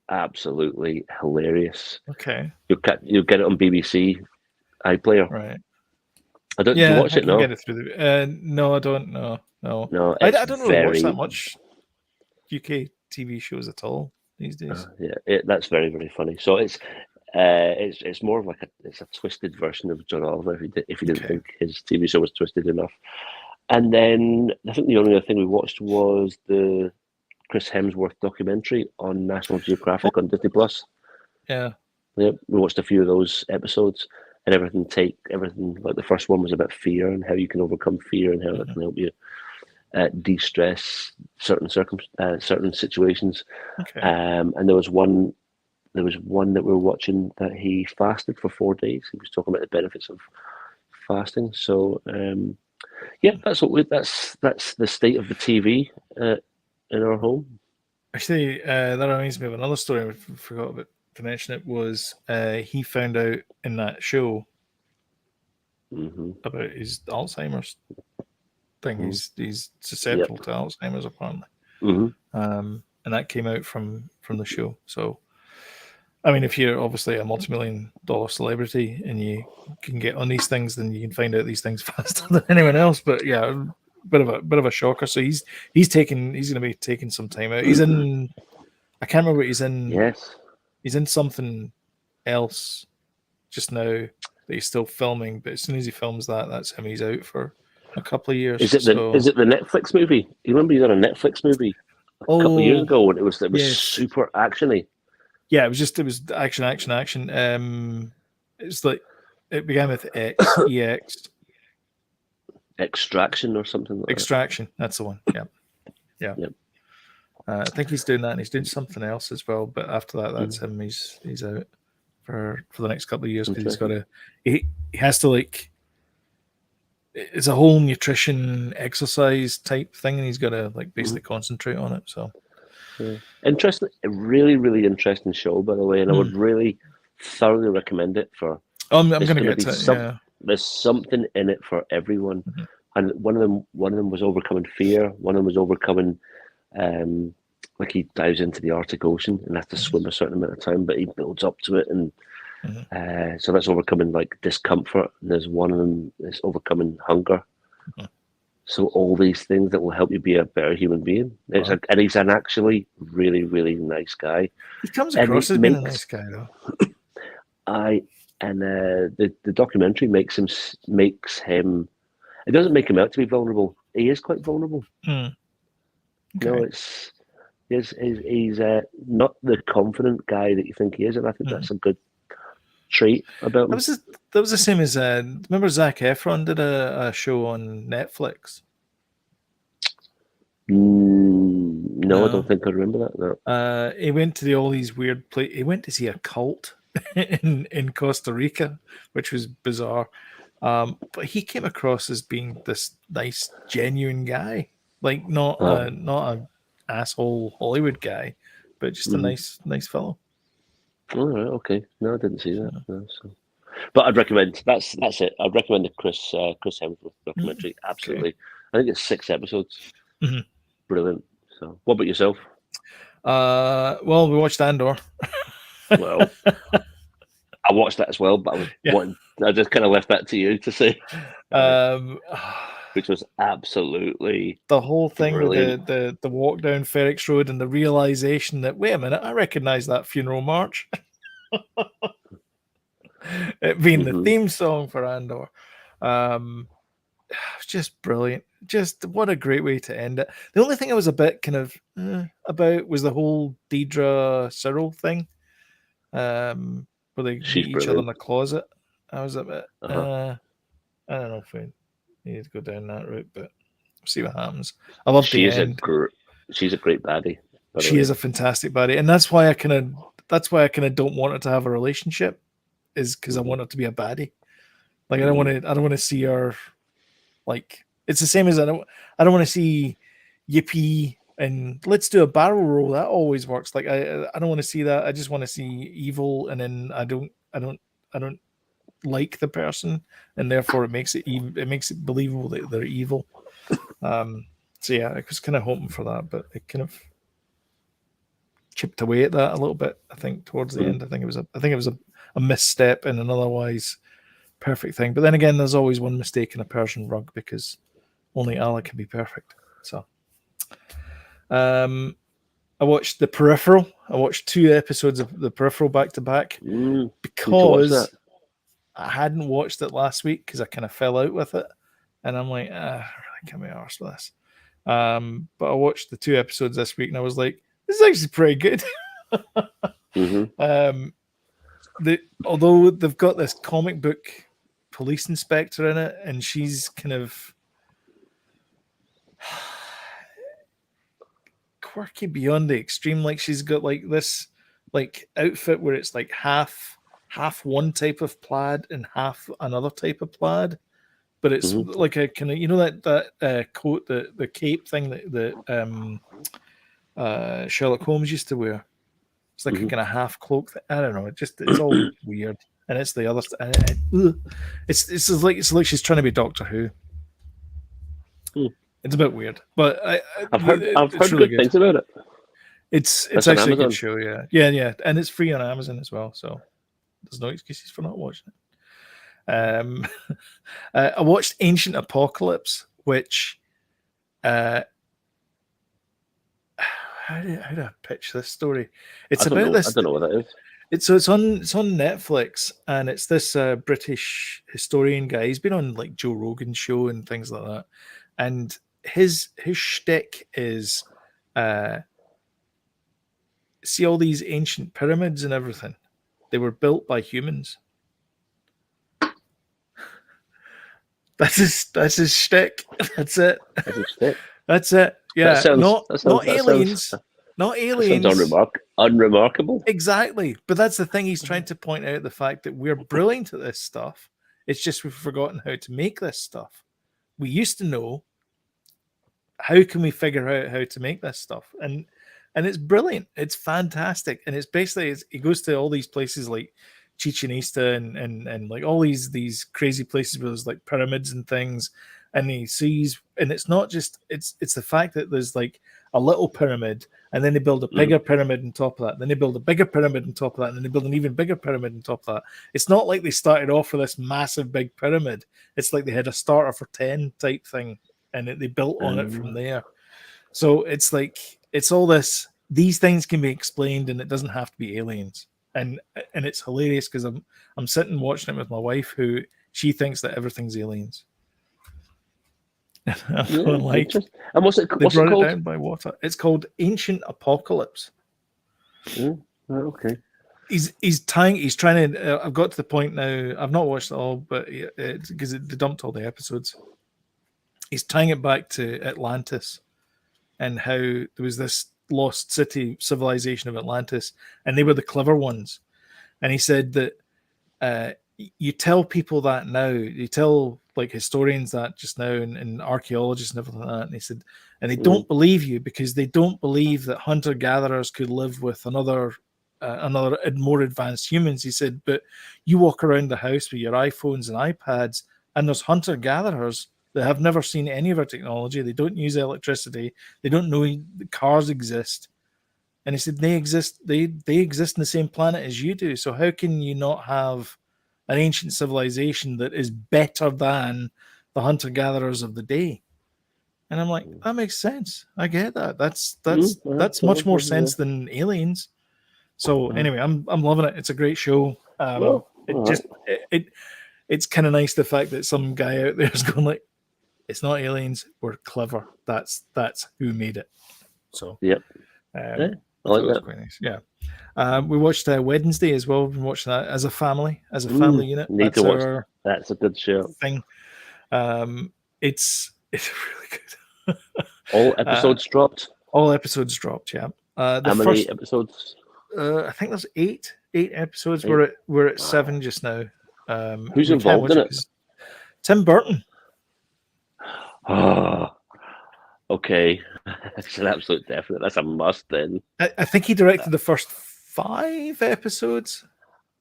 absolutely hilarious. Okay. You'll get it on BBC iPlayer. Right. Do you watch it? No. Get it through no, I don't. No. I don't really watch that much UK TV shows at all these days. That's very, very funny. So it's more of like it's a twisted version of John Oliver if you didn't think his TV show was twisted enough. And then I think the only other thing we watched was the Chris Hemsworth documentary on National Geographic on Disney Plus. Yeah. We watched a few of those episodes, and everything like the first one was about fear and how you can overcome fear and how that can help you de-stress certain situations. Okay. And there was one that we were watching that he fasted for 4 days. He was talking about the benefits of fasting. So that's the state of the TV in our home. Actually, that reminds me of another story I forgot to mention. It was he found out in that show about his Alzheimer's thing. He's susceptible to Alzheimer's apparently, and that came out from the show. So, I mean, if you're obviously a multi-million-dollar celebrity and you can get on these things, then you can find out these things faster than anyone else. But yeah, bit of a shocker. So he's going to be taking some time out. He's in. I can't remember what he's in. Yes, he's in something else just now that he's still filming. But as soon as he films that's him. He's out for a couple of years. Is it the Netflix movie? You remember he's on a Netflix movie? a couple of years Oh, ago when it was yes. super actiony. Yeah, it was action. It's like it began with EX. Extraction or something like Extraction. That's the one. Yeah. Yep. I think he's doing that, and he's doing something else as well. But after that, that's him. He's out for the next couple of years because he's got to. He has to like. It's a whole nutrition exercise type thing, and he's got to like basically concentrate on it. So. Yeah. Interesting, a really, really interesting show, by the way, and I would really thoroughly recommend it for. I'm going to get to it. Yeah. There's something in it for everyone, and one of them was overcoming fear. One of them was overcoming, like he dives into the Arctic Ocean and has to swim a certain amount of time, but he builds up to it, and so that's overcoming like discomfort. And there's one of them that's overcoming hunger. So all these things that will help you be a better human being. And he's an actually really, really nice guy. He comes across as being a nice guy, though. The documentary makes him. It doesn't make him out to be vulnerable. He is quite vulnerable. Okay. No, he's not the confident guy that you think he is, and I think that's a good trait about him. That was the same as remember Zac Efron did a show on Netflix. No, I don't think I remember that. No. He went to all these weird places. He went to see a cult in Costa Rica, which was bizarre. But he came across as being this nice, genuine guy, like not a asshole Hollywood guy, but just a nice fellow. All right, okay. No, I didn't see that. No, so. But I'd recommend that's it. I'd recommend the Chris Hemsworth documentary. Absolutely, I think it's 6 episodes. Brilliant. So, what about yourself? Well, we watched Andor. Well, I watched that as well, but I just kind of left that to you to say. Which was absolutely the whole thing brilliant. with the walk down Ferrex Road and the realization that wait a minute, I recognize that funeral march. It being the theme song for Andor. Just brilliant. Just what a great way to end it. The only thing I was a bit kind of about was the whole Deidre Cyril thing. Where they meet each other in the closet. I was a bit I don't know if we need to go down that route, but we'll see what happens. I love the end. She's a great baddie. She is a fantastic baddie, and that's why I kind of don't want her to have a relationship, is because I want her to be a baddie. Like I don't want to see her like it's the same as I don't want to see Yippee and let's do a barrel roll. That always works. Like I don't want to see that. I just want to see evil, and then I don't like the person, and therefore it makes it believable that they're evil. So yeah, I was kind of hoping for that, but it kind of chipped away at that a little bit. I think towards the end, I think it was a misstep in an otherwise perfect thing. But then again, there's always one mistake in a Persian rug because only Allah can be perfect. So, I watched The Peripheral. I watched 2 episodes of The Peripheral back to back because I hadn't watched it last week because I kind of fell out with it, and I'm like, I really can't be arsed with this. But I watched the 2 episodes this week, and I was like, this is actually pretty good. Although they've got this comic book police inspector in it, and she's kind of quirky beyond the extreme. Like she's got like this like outfit where it's like half one type of plaid and half another type of plaid, but it's like a kind of that coat, the cape thing that Sherlock Holmes used to wear. It's like a kind of half cloak. I don't know. It's all weird, and it's the other. It's like she's trying to be Doctor Who. It's a bit weird, but I've heard really good things about it. It's actually a good show, yeah, and it's free on Amazon as well, so there's no excuses for not watching it. I watched Ancient Apocalypse, which how do I pitch this story? It's about this. I don't know what that is. It's on Netflix, and it's this British historian guy. He's been on like Joe Rogan's show and things like that, and his shtick is see all these ancient pyramids and everything. They were built by humans. That's his shtick. That's it. That's a stick. That's it. Yeah, not aliens. Not aliens. That sounds unremarkable. Exactly. But that's the thing. He's trying to point out the fact that we're brilliant at this stuff. It's just we've forgotten how to make this stuff. We used to know. How can we figure out how to make this stuff? And it's brilliant. It's fantastic. And it's basically he goes to all these places like Chichen Itza and like all these crazy places where there's like pyramids and things. And he sees, and it's not just it's the fact that there's like a little pyramid, and then they build a bigger pyramid on top of that. Then they build a bigger pyramid on top of that, and then they build an even bigger pyramid on top of that. It's not like they started off with this massive big pyramid. It's like they had a starter for 10 type thing, and they built on it from there. So it's like it's all this. These things can be explained, and it doesn't have to be aliens. And it's hilarious because I'm sitting watching it with my wife, who she thinks that everything's aliens. And what's it called? It down by water. It's called Ancient Apocalypse. Okay. He's trying to. I've got to the point now. I've not watched it all, but because they dumped all the episodes. He's tying it back to Atlantis and how there was this lost city civilization of Atlantis, and they were the clever ones. And he said that you tell people that now, you tell like historians that just now and archaeologists and everything like that. And he said, and they don't believe you because they don't believe that hunter-gatherers could live with another more advanced humans. He said, but you walk around the house with your iPhones and iPads, and there's hunter-gatherers that have never seen any of our technology. They don't use electricity. They don't know that cars exist. And he said they exist. They exist in the same planet as you do. So how can you not have an ancient civilization that is better than the hunter-gatherers of the day? And I'm like, that makes sense. I get that. That's much more sense than aliens. So anyway, I'm loving it. It's a great show. It's kind of nice the fact that some guy out there is going like, it's not aliens. We're clever. That's who made it. So I like that. Quite nice. Yeah. We watched Wednesday as well. We've been watching that as a family unit. Need to watch. That's a good show. Thing. It's really good. All episodes dropped. All episodes dropped. Yeah. How many episodes? I think there's 8 episodes. 8. We're at 7 just now. Who's involved in it? Tim Burton. Oh, okay. It's an absolute definite. That's a must then. I think he directed the first 5 episodes.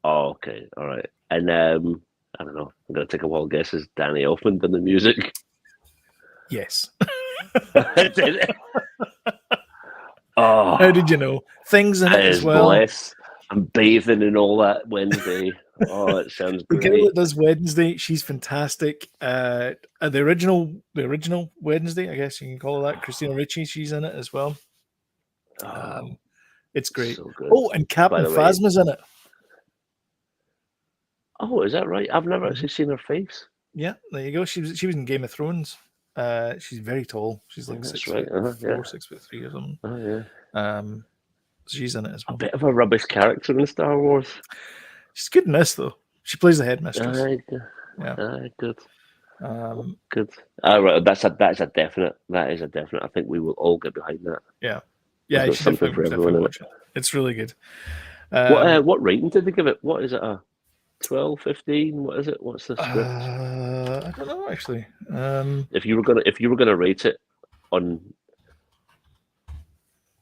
Oh, okay. All right. And I don't know. I'm going to take a wild guess. Is Danny Elfman done the music? Yes. Oh, how did you know? Things in it as well. Bliss. I'm bathing in all that Wednesday. Oh, it sounds great. The girl that does Wednesday, she's fantastic. The original Wednesday, I guess you can call her that. Christina Ricci, she's in it as well. It's great. So good. And Captain Phasma's in it. Oh, is that right? I've never actually seen her face. Yeah, there you go. She was in Game of Thrones. She's very tall. She's like 6'4", 6'3" or something. Oh yeah. She's in it as well. A bit of a rubbish character in Star Wars. She's good in this though. She plays the headmistress. Good. Good. Right. That's a definite. That is a definite. I think we will all get behind that. Yeah. Yeah. You should definitely watch it. It's really good. What rating did they give it? What is it? 12, 15? What is it? What's the script? I don't know actually. If you were gonna rate it on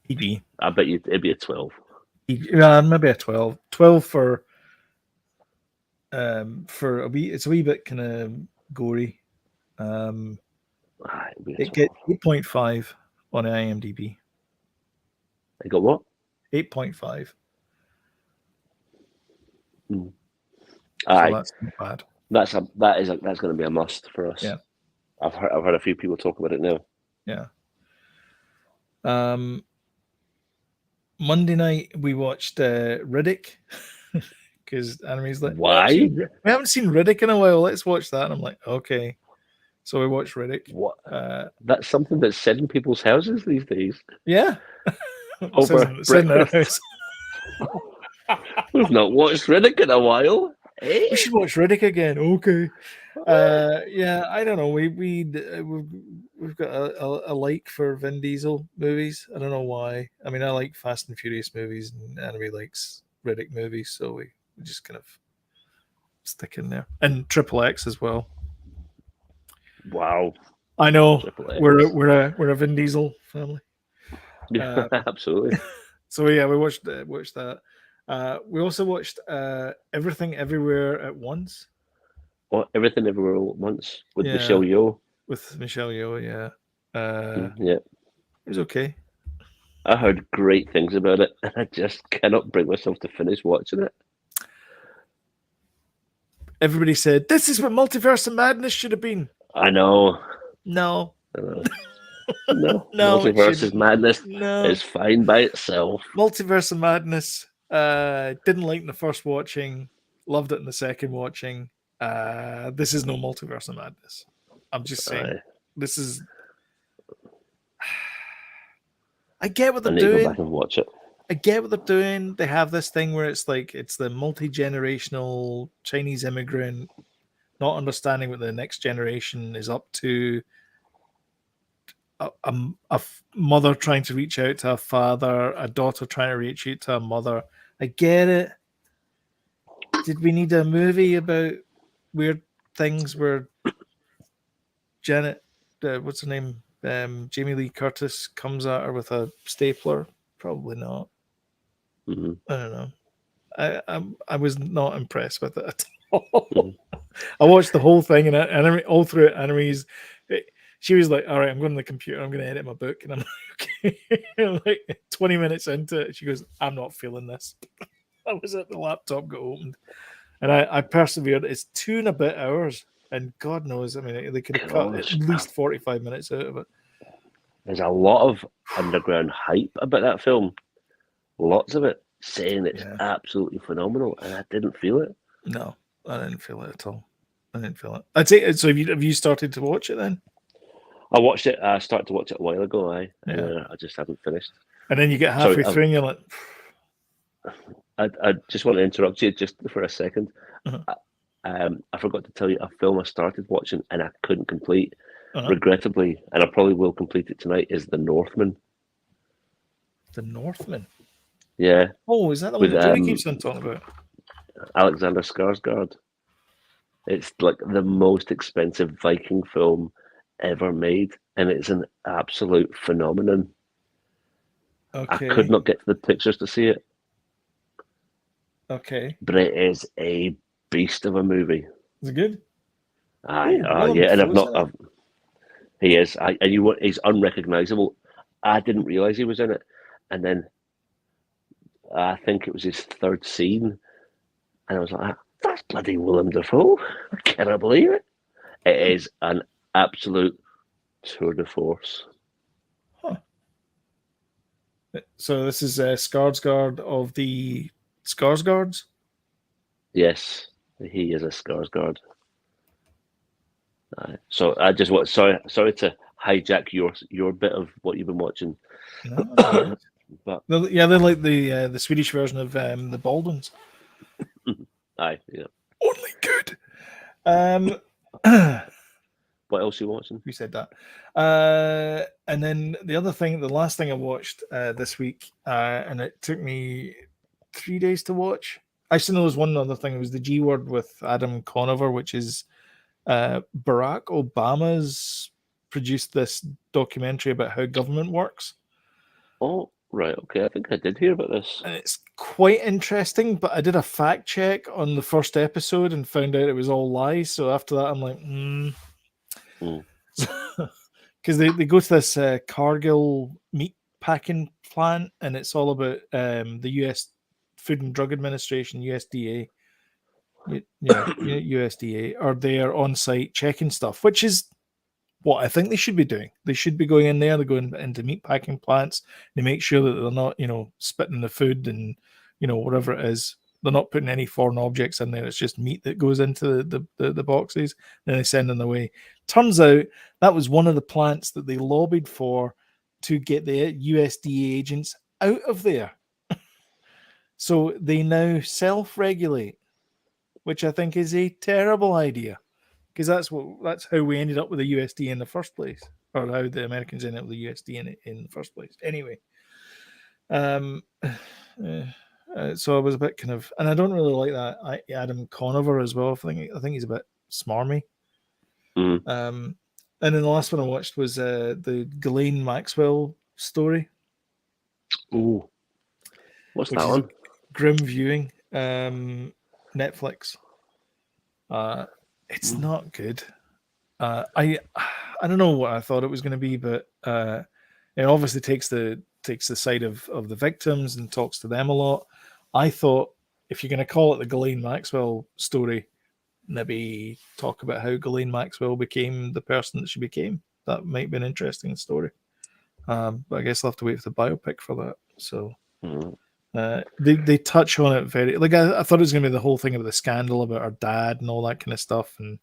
PG, I bet you it'd be a 12. Yeah, maybe a 12. 12 for a wee. It's a wee bit kind of gory. It gets 8.5 on IMDb. It got what? 8.5. So that's not bad. That's going to be a must for us. Yeah, I've heard a few people talk about it now. Yeah. Monday night we watched Riddick because Annemie's like, why? We haven't seen Riddick in a while. Let's watch that. And I'm like, okay. So we watched Riddick. What? That's something that's set in people's houses these days. Yeah. over breakfast. We've not watched Riddick in a while. We should watch Riddick again. Okay. Yeah, I don't know. We've got a like for Vin Diesel movies. I don't know why. I mean, I like Fast and Furious movies, and Anime likes Riddick movies, so we just kind of stick in there. And Triple X as well. Wow. I know we're a Vin Diesel family. Absolutely. So yeah, we watched that. We also watched Everything Everywhere at Once. Everything Everywhere All at Once with Michelle Yeoh. With Michelle Yeoh, yeah. Yeah. It was okay. I heard great things about it, and I just cannot bring myself to finish watching it. Everybody said, this is what Multiverse of Madness should have been. I know. No. No. Multiverse of Madness is fine by itself. Multiverse of Madness, didn't like in the first watching, loved it in the second watching. This is no Multiverse of Madness. I'm just saying. This is... I get what they're doing. I need to go back and watch it. I get what they're doing. They have this thing where it's like it's the multi-generational Chinese immigrant not understanding what the next generation is up to. A mother trying to reach out to a father, a daughter trying to reach out to a mother. I get it. Did we need a movie about weird things where Janet, what's her name? Jamie Lee Curtis comes at her with a stapler? Probably not. Mm-hmm. I don't know. I was not impressed with it at all. Mm-hmm. I watched the whole thing and all through it. Animes, she was like, "All right, I'm going to the computer. I'm going to edit my book." And I'm like, "Okay." Like 20 minutes into it, she goes, "I'm not feeling this." I was at the laptop got opened, and I persevered. It's 2 and a bit hours, and God knows, I mean, they could have cut at least 45 minutes out of it. There's a lot of underground hype about that film. Lots of it saying it's absolutely phenomenal, and I didn't feel it. No, I didn't feel it at all. I didn't feel it. I'd say so. Have you started to watch it then? I watched it. I started to watch it a while ago. I just haven't finished. And then you get halfway through, and you're like, I just want to interrupt you just for a second. Uh-huh. I forgot to tell you a film I started watching and I couldn't complete, regrettably, and I probably will complete it tonight. Is The Northman? The Northman. Yeah. Oh, is that the one that Julie keeps on talking about? Alexander Skarsgård. It's like the most expensive Viking film ever made, and it's an absolute phenomenon. Okay. I could not get to the pictures to see it. Okay. But it is a beast of a movie. Is it good? Yeah, and he is. And he's unrecognizable. I didn't realize he was in it, and then I think it was his third scene, and I was like, "That's bloody Willem Dafoe! I cannot believe it." It is an absolute tour de force. Huh. So this is Skarsgård of the Skarsgårds? Yes, he is a Skarsgård. So I just want sorry to hijack your bit of what you've been watching. No, but they're like the Swedish version of the Baldwins. Aye, yeah. Only good. What else are you watching? We said that. And then the last thing I watched this week, and it took me 3 days to watch. Actually, there was one other thing. It was the G Word with Adam Conover, which is Barack Obama's produced this documentary about how government works. Oh, right. Okay. I think I did hear about this. And it's quite interesting, but I did a fact check on the first episode and found out it was all lies. So after that, I'm like, because they go to this Cargill meat packing plant, and it's all about the U.S. Food and Drug Administration, USDA. USDA are there on site checking stuff, which is what I think they should be doing. They should be going in there. They're going into meat packing plants. They make sure that they're not, spitting the food and, whatever it is. They're not putting any foreign objects in there. It's just meat that goes into the boxes. Then they send them away. Turns out that was one of the plants that they lobbied for to get the USDA agents out of there. So they now self-regulate, which I think is a terrible idea, because that's how we ended up with the USD in the first place, or how the Americans ended up with the USD in the first place. Anyway, so I was a bit kind of, and I don't really like that Adam Conover as well. I think he's a bit smarmy. Mm. And then the last one I watched was the Ghislaine Maxwell story. Ooh, what's that on? Grim Viewing, Netflix. It's not good. I don't know what I thought it was going to be, but it obviously takes the side of the victims and talks to them a lot. I thought if you're going to call it the Ghislaine Maxwell story, maybe talk about how Ghislaine Maxwell became the person that she became. That might be an interesting story. But I guess I'll have to wait for the biopic for that. So they touch on it very, like I thought it was going to be the whole thing about the scandal about her dad and all that kind of stuff, and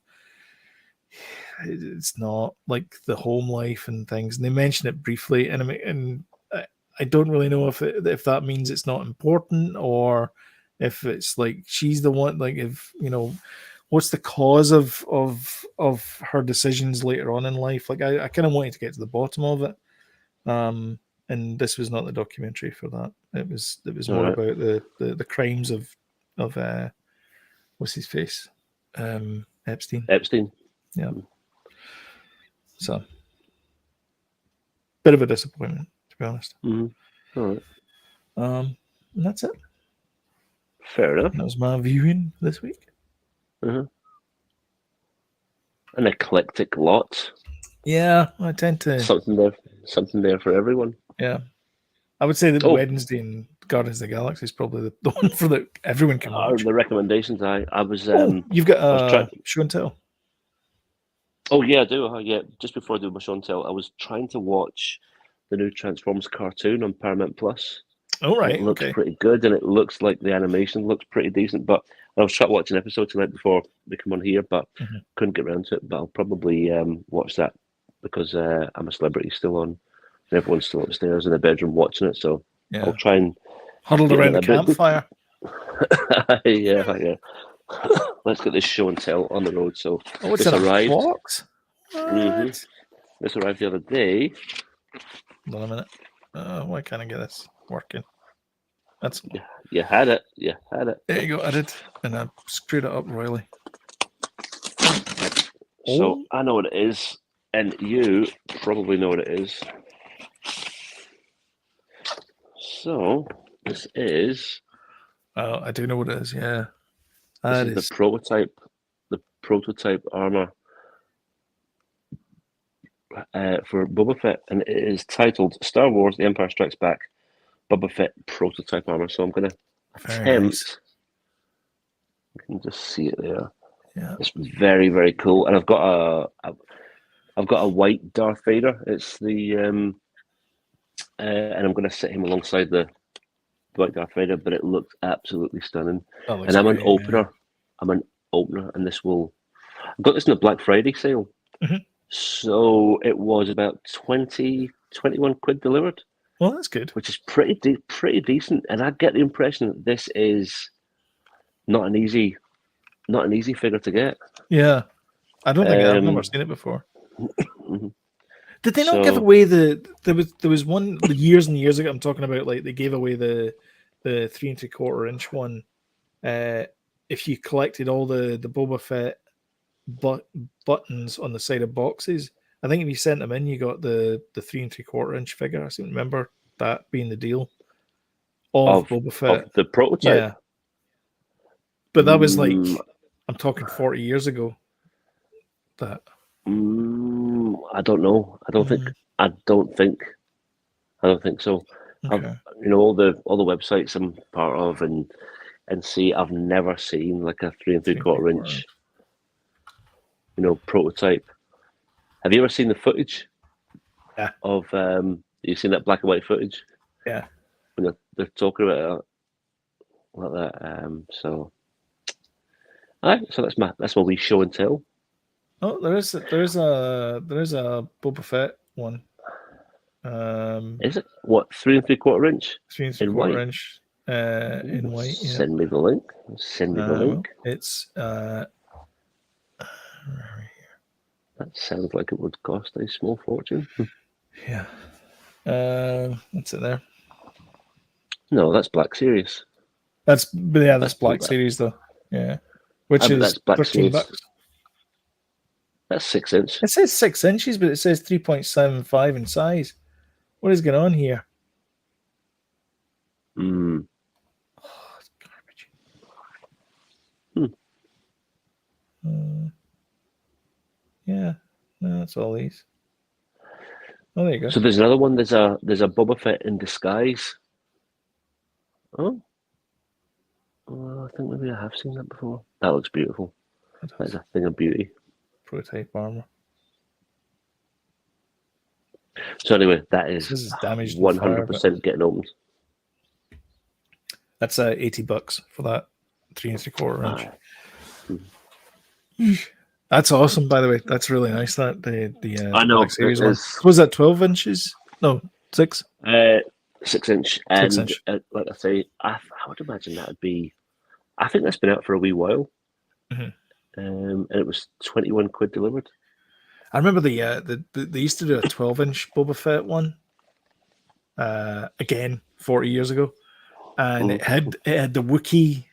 it's not, like the home life and things. And they mention it briefly, and I don't really know if that means it's not important, or if it's like she's the one, like, if what's the cause of her decisions later on in life. Like I kind of wanted to get to the bottom of it, and this was not the documentary for that. It was more about the crimes of what's his face, Epstein. Yeah. So, bit of a disappointment, to be honest. Mm-hmm. All right. And that's it. Fair enough. That was my viewing this week. An eclectic lot. Yeah, I tend to something there for everyone. Yeah, I would say that Wednesday and Guardians of the Galaxy is probably the one for that everyone can watch. The recommendations. I was. You've got show and tell. Oh yeah, I do. Yeah, just before I do my show and tell, I was trying to watch the new Transformers cartoon on Paramount Plus. Oh right, it looks pretty good, and it looks like the animation looks pretty decent. But I was trying to watch an episode tonight before we come on here, but couldn't get around to it. But I'll probably watch that because I'm a celebrity still on, and everyone's still upstairs in the bedroom watching it. So I'll try and huddled around the campfire. yeah. Let's get this show and tell on the road. So this arrived. Box? This arrived the other day. Hold on a minute. Why can't I get this working? That's you had it. There you go. I did, and I screwed it up royally. So I know what it is, and you probably know what it is. So this is. Oh, I do know what it is. Yeah. This is the prototype armor for Boba Fett, and it is titled Star Wars: The Empire Strikes Back Boba Fett prototype armor. So I'm going to attempt. You can just see it there. Yeah, it's very, very cool, and I've got a white Darth Vader. It's the and I'm going to set him alongside the white Darth Vader, but it looks absolutely stunning. And I'm an opener. Man. I'm an opener, and this will. I got this in a Black Friday sale, so it was about 21 quid delivered. Well, that's good. Which is pretty decent, and I get the impression that this is not an easy figure to get. Yeah, I don't think I've never seen it before. Did they not give away there was one years and years ago? I'm talking about, like, they gave away the 3 3/4 inch one. If you collected all the Boba Fett buttons on the side of boxes, I think if you sent them in, you got the 3 3/4 inch figure. I seem to remember that being the deal of Boba Fett, of the prototype. Yeah, but that was like, I'm talking 40 years ago. That. I don't know. I don't think so. Okay. All the websites I'm part of and see, I've never seen like a 3 3/4 inch, prototype. Have you ever seen the footage? Yeah. Of you've seen that black and white footage? Yeah. When they're talking about it like that. So that's my wee show and tell. Oh, there is a Boba Fett one. Is it what 3 3/4 inch? 3 in white? 3/4 inch in white. Yeah. Send me the link. Send me the link. It's that sounds like it would cost a small fortune. Yeah. What's it there? No, that's Black Series. That's Black Series though. Yeah. Which is that's Black 13 Series. bucks. That's 6 inch. It says 6 inches, but it says 3.75 in size. What is going on here? Mm. Oh, it's garbage. Yeah, no, that's all these. Oh, there you go. So there's another one. There's a Boba Fett in disguise. Oh, I think maybe I have seen that before. That looks beautiful. That's a thing of beauty. Prototype armor. So anyway, that is damaged 100% getting opened. That's $80 for that 3 3/4 inch. That's awesome, by the way. That's really nice. That the I know Black Series one. Was that 12 inches? No, 6. 6 inch. And 6 inch. Like I say, I would imagine that would be. I think that's been out for a wee while. And it was 21 quid delivered. I remember they used to do a 12-inch Boba Fett one. Again, 40 years ago, and it had the Wookiee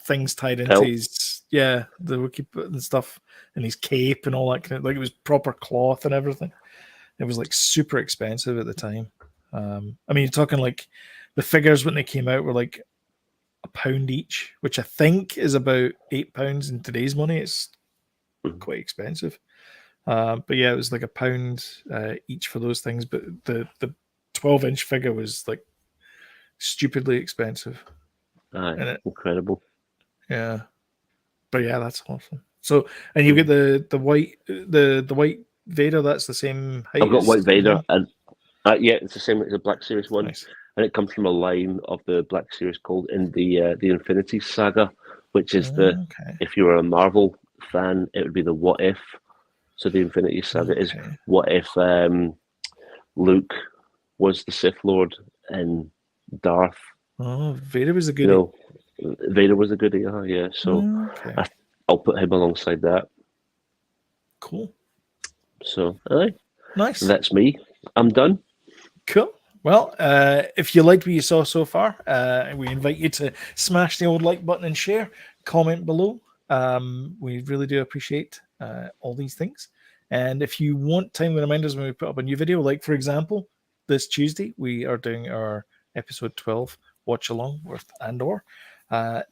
things tied into his the Wookiee and stuff, and his cape and all that kind of, like, it was proper cloth and everything. It was like super expensive at the time. I mean, you're talking like the figures when they came out were like £1 each, which I think is about £8 in today's money. It's quite expensive. But yeah, it was like £1 each for those things. But the 12-inch figure was like stupidly expensive. Incredible. Yeah, but yeah, that's awesome. So, and you get the white Vader. That's the same height. I've got white Vader, and yeah, it's the same as the Black Series one. Nice. And it comes from a line of the Black Series called in the Infinity Saga, which is if you were a Marvel fan, it would be the What If. So the Infinity Saga is what if Luke was the Sith Lord and Darth. Oh, Vader was a goodie. Vader was a goodie, yeah. So I'll put him alongside that. Cool. So, nice. That's me. I'm done. Cool. Well, if you liked what you saw so far, we invite you to smash the old like button and share. Comment below. We really do appreciate all these things. And if you want timely reminders when we put up a new video, like for example, this Tuesday, we are doing our episode 12 watch along with Andor.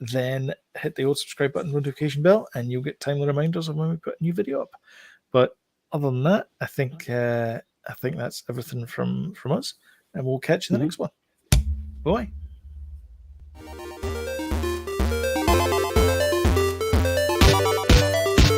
Then hit the old subscribe button, notification bell, and you'll get timely reminders of when we put a new video up. But other than that, I think that's everything from us, and we'll catch you in the next one. Bye.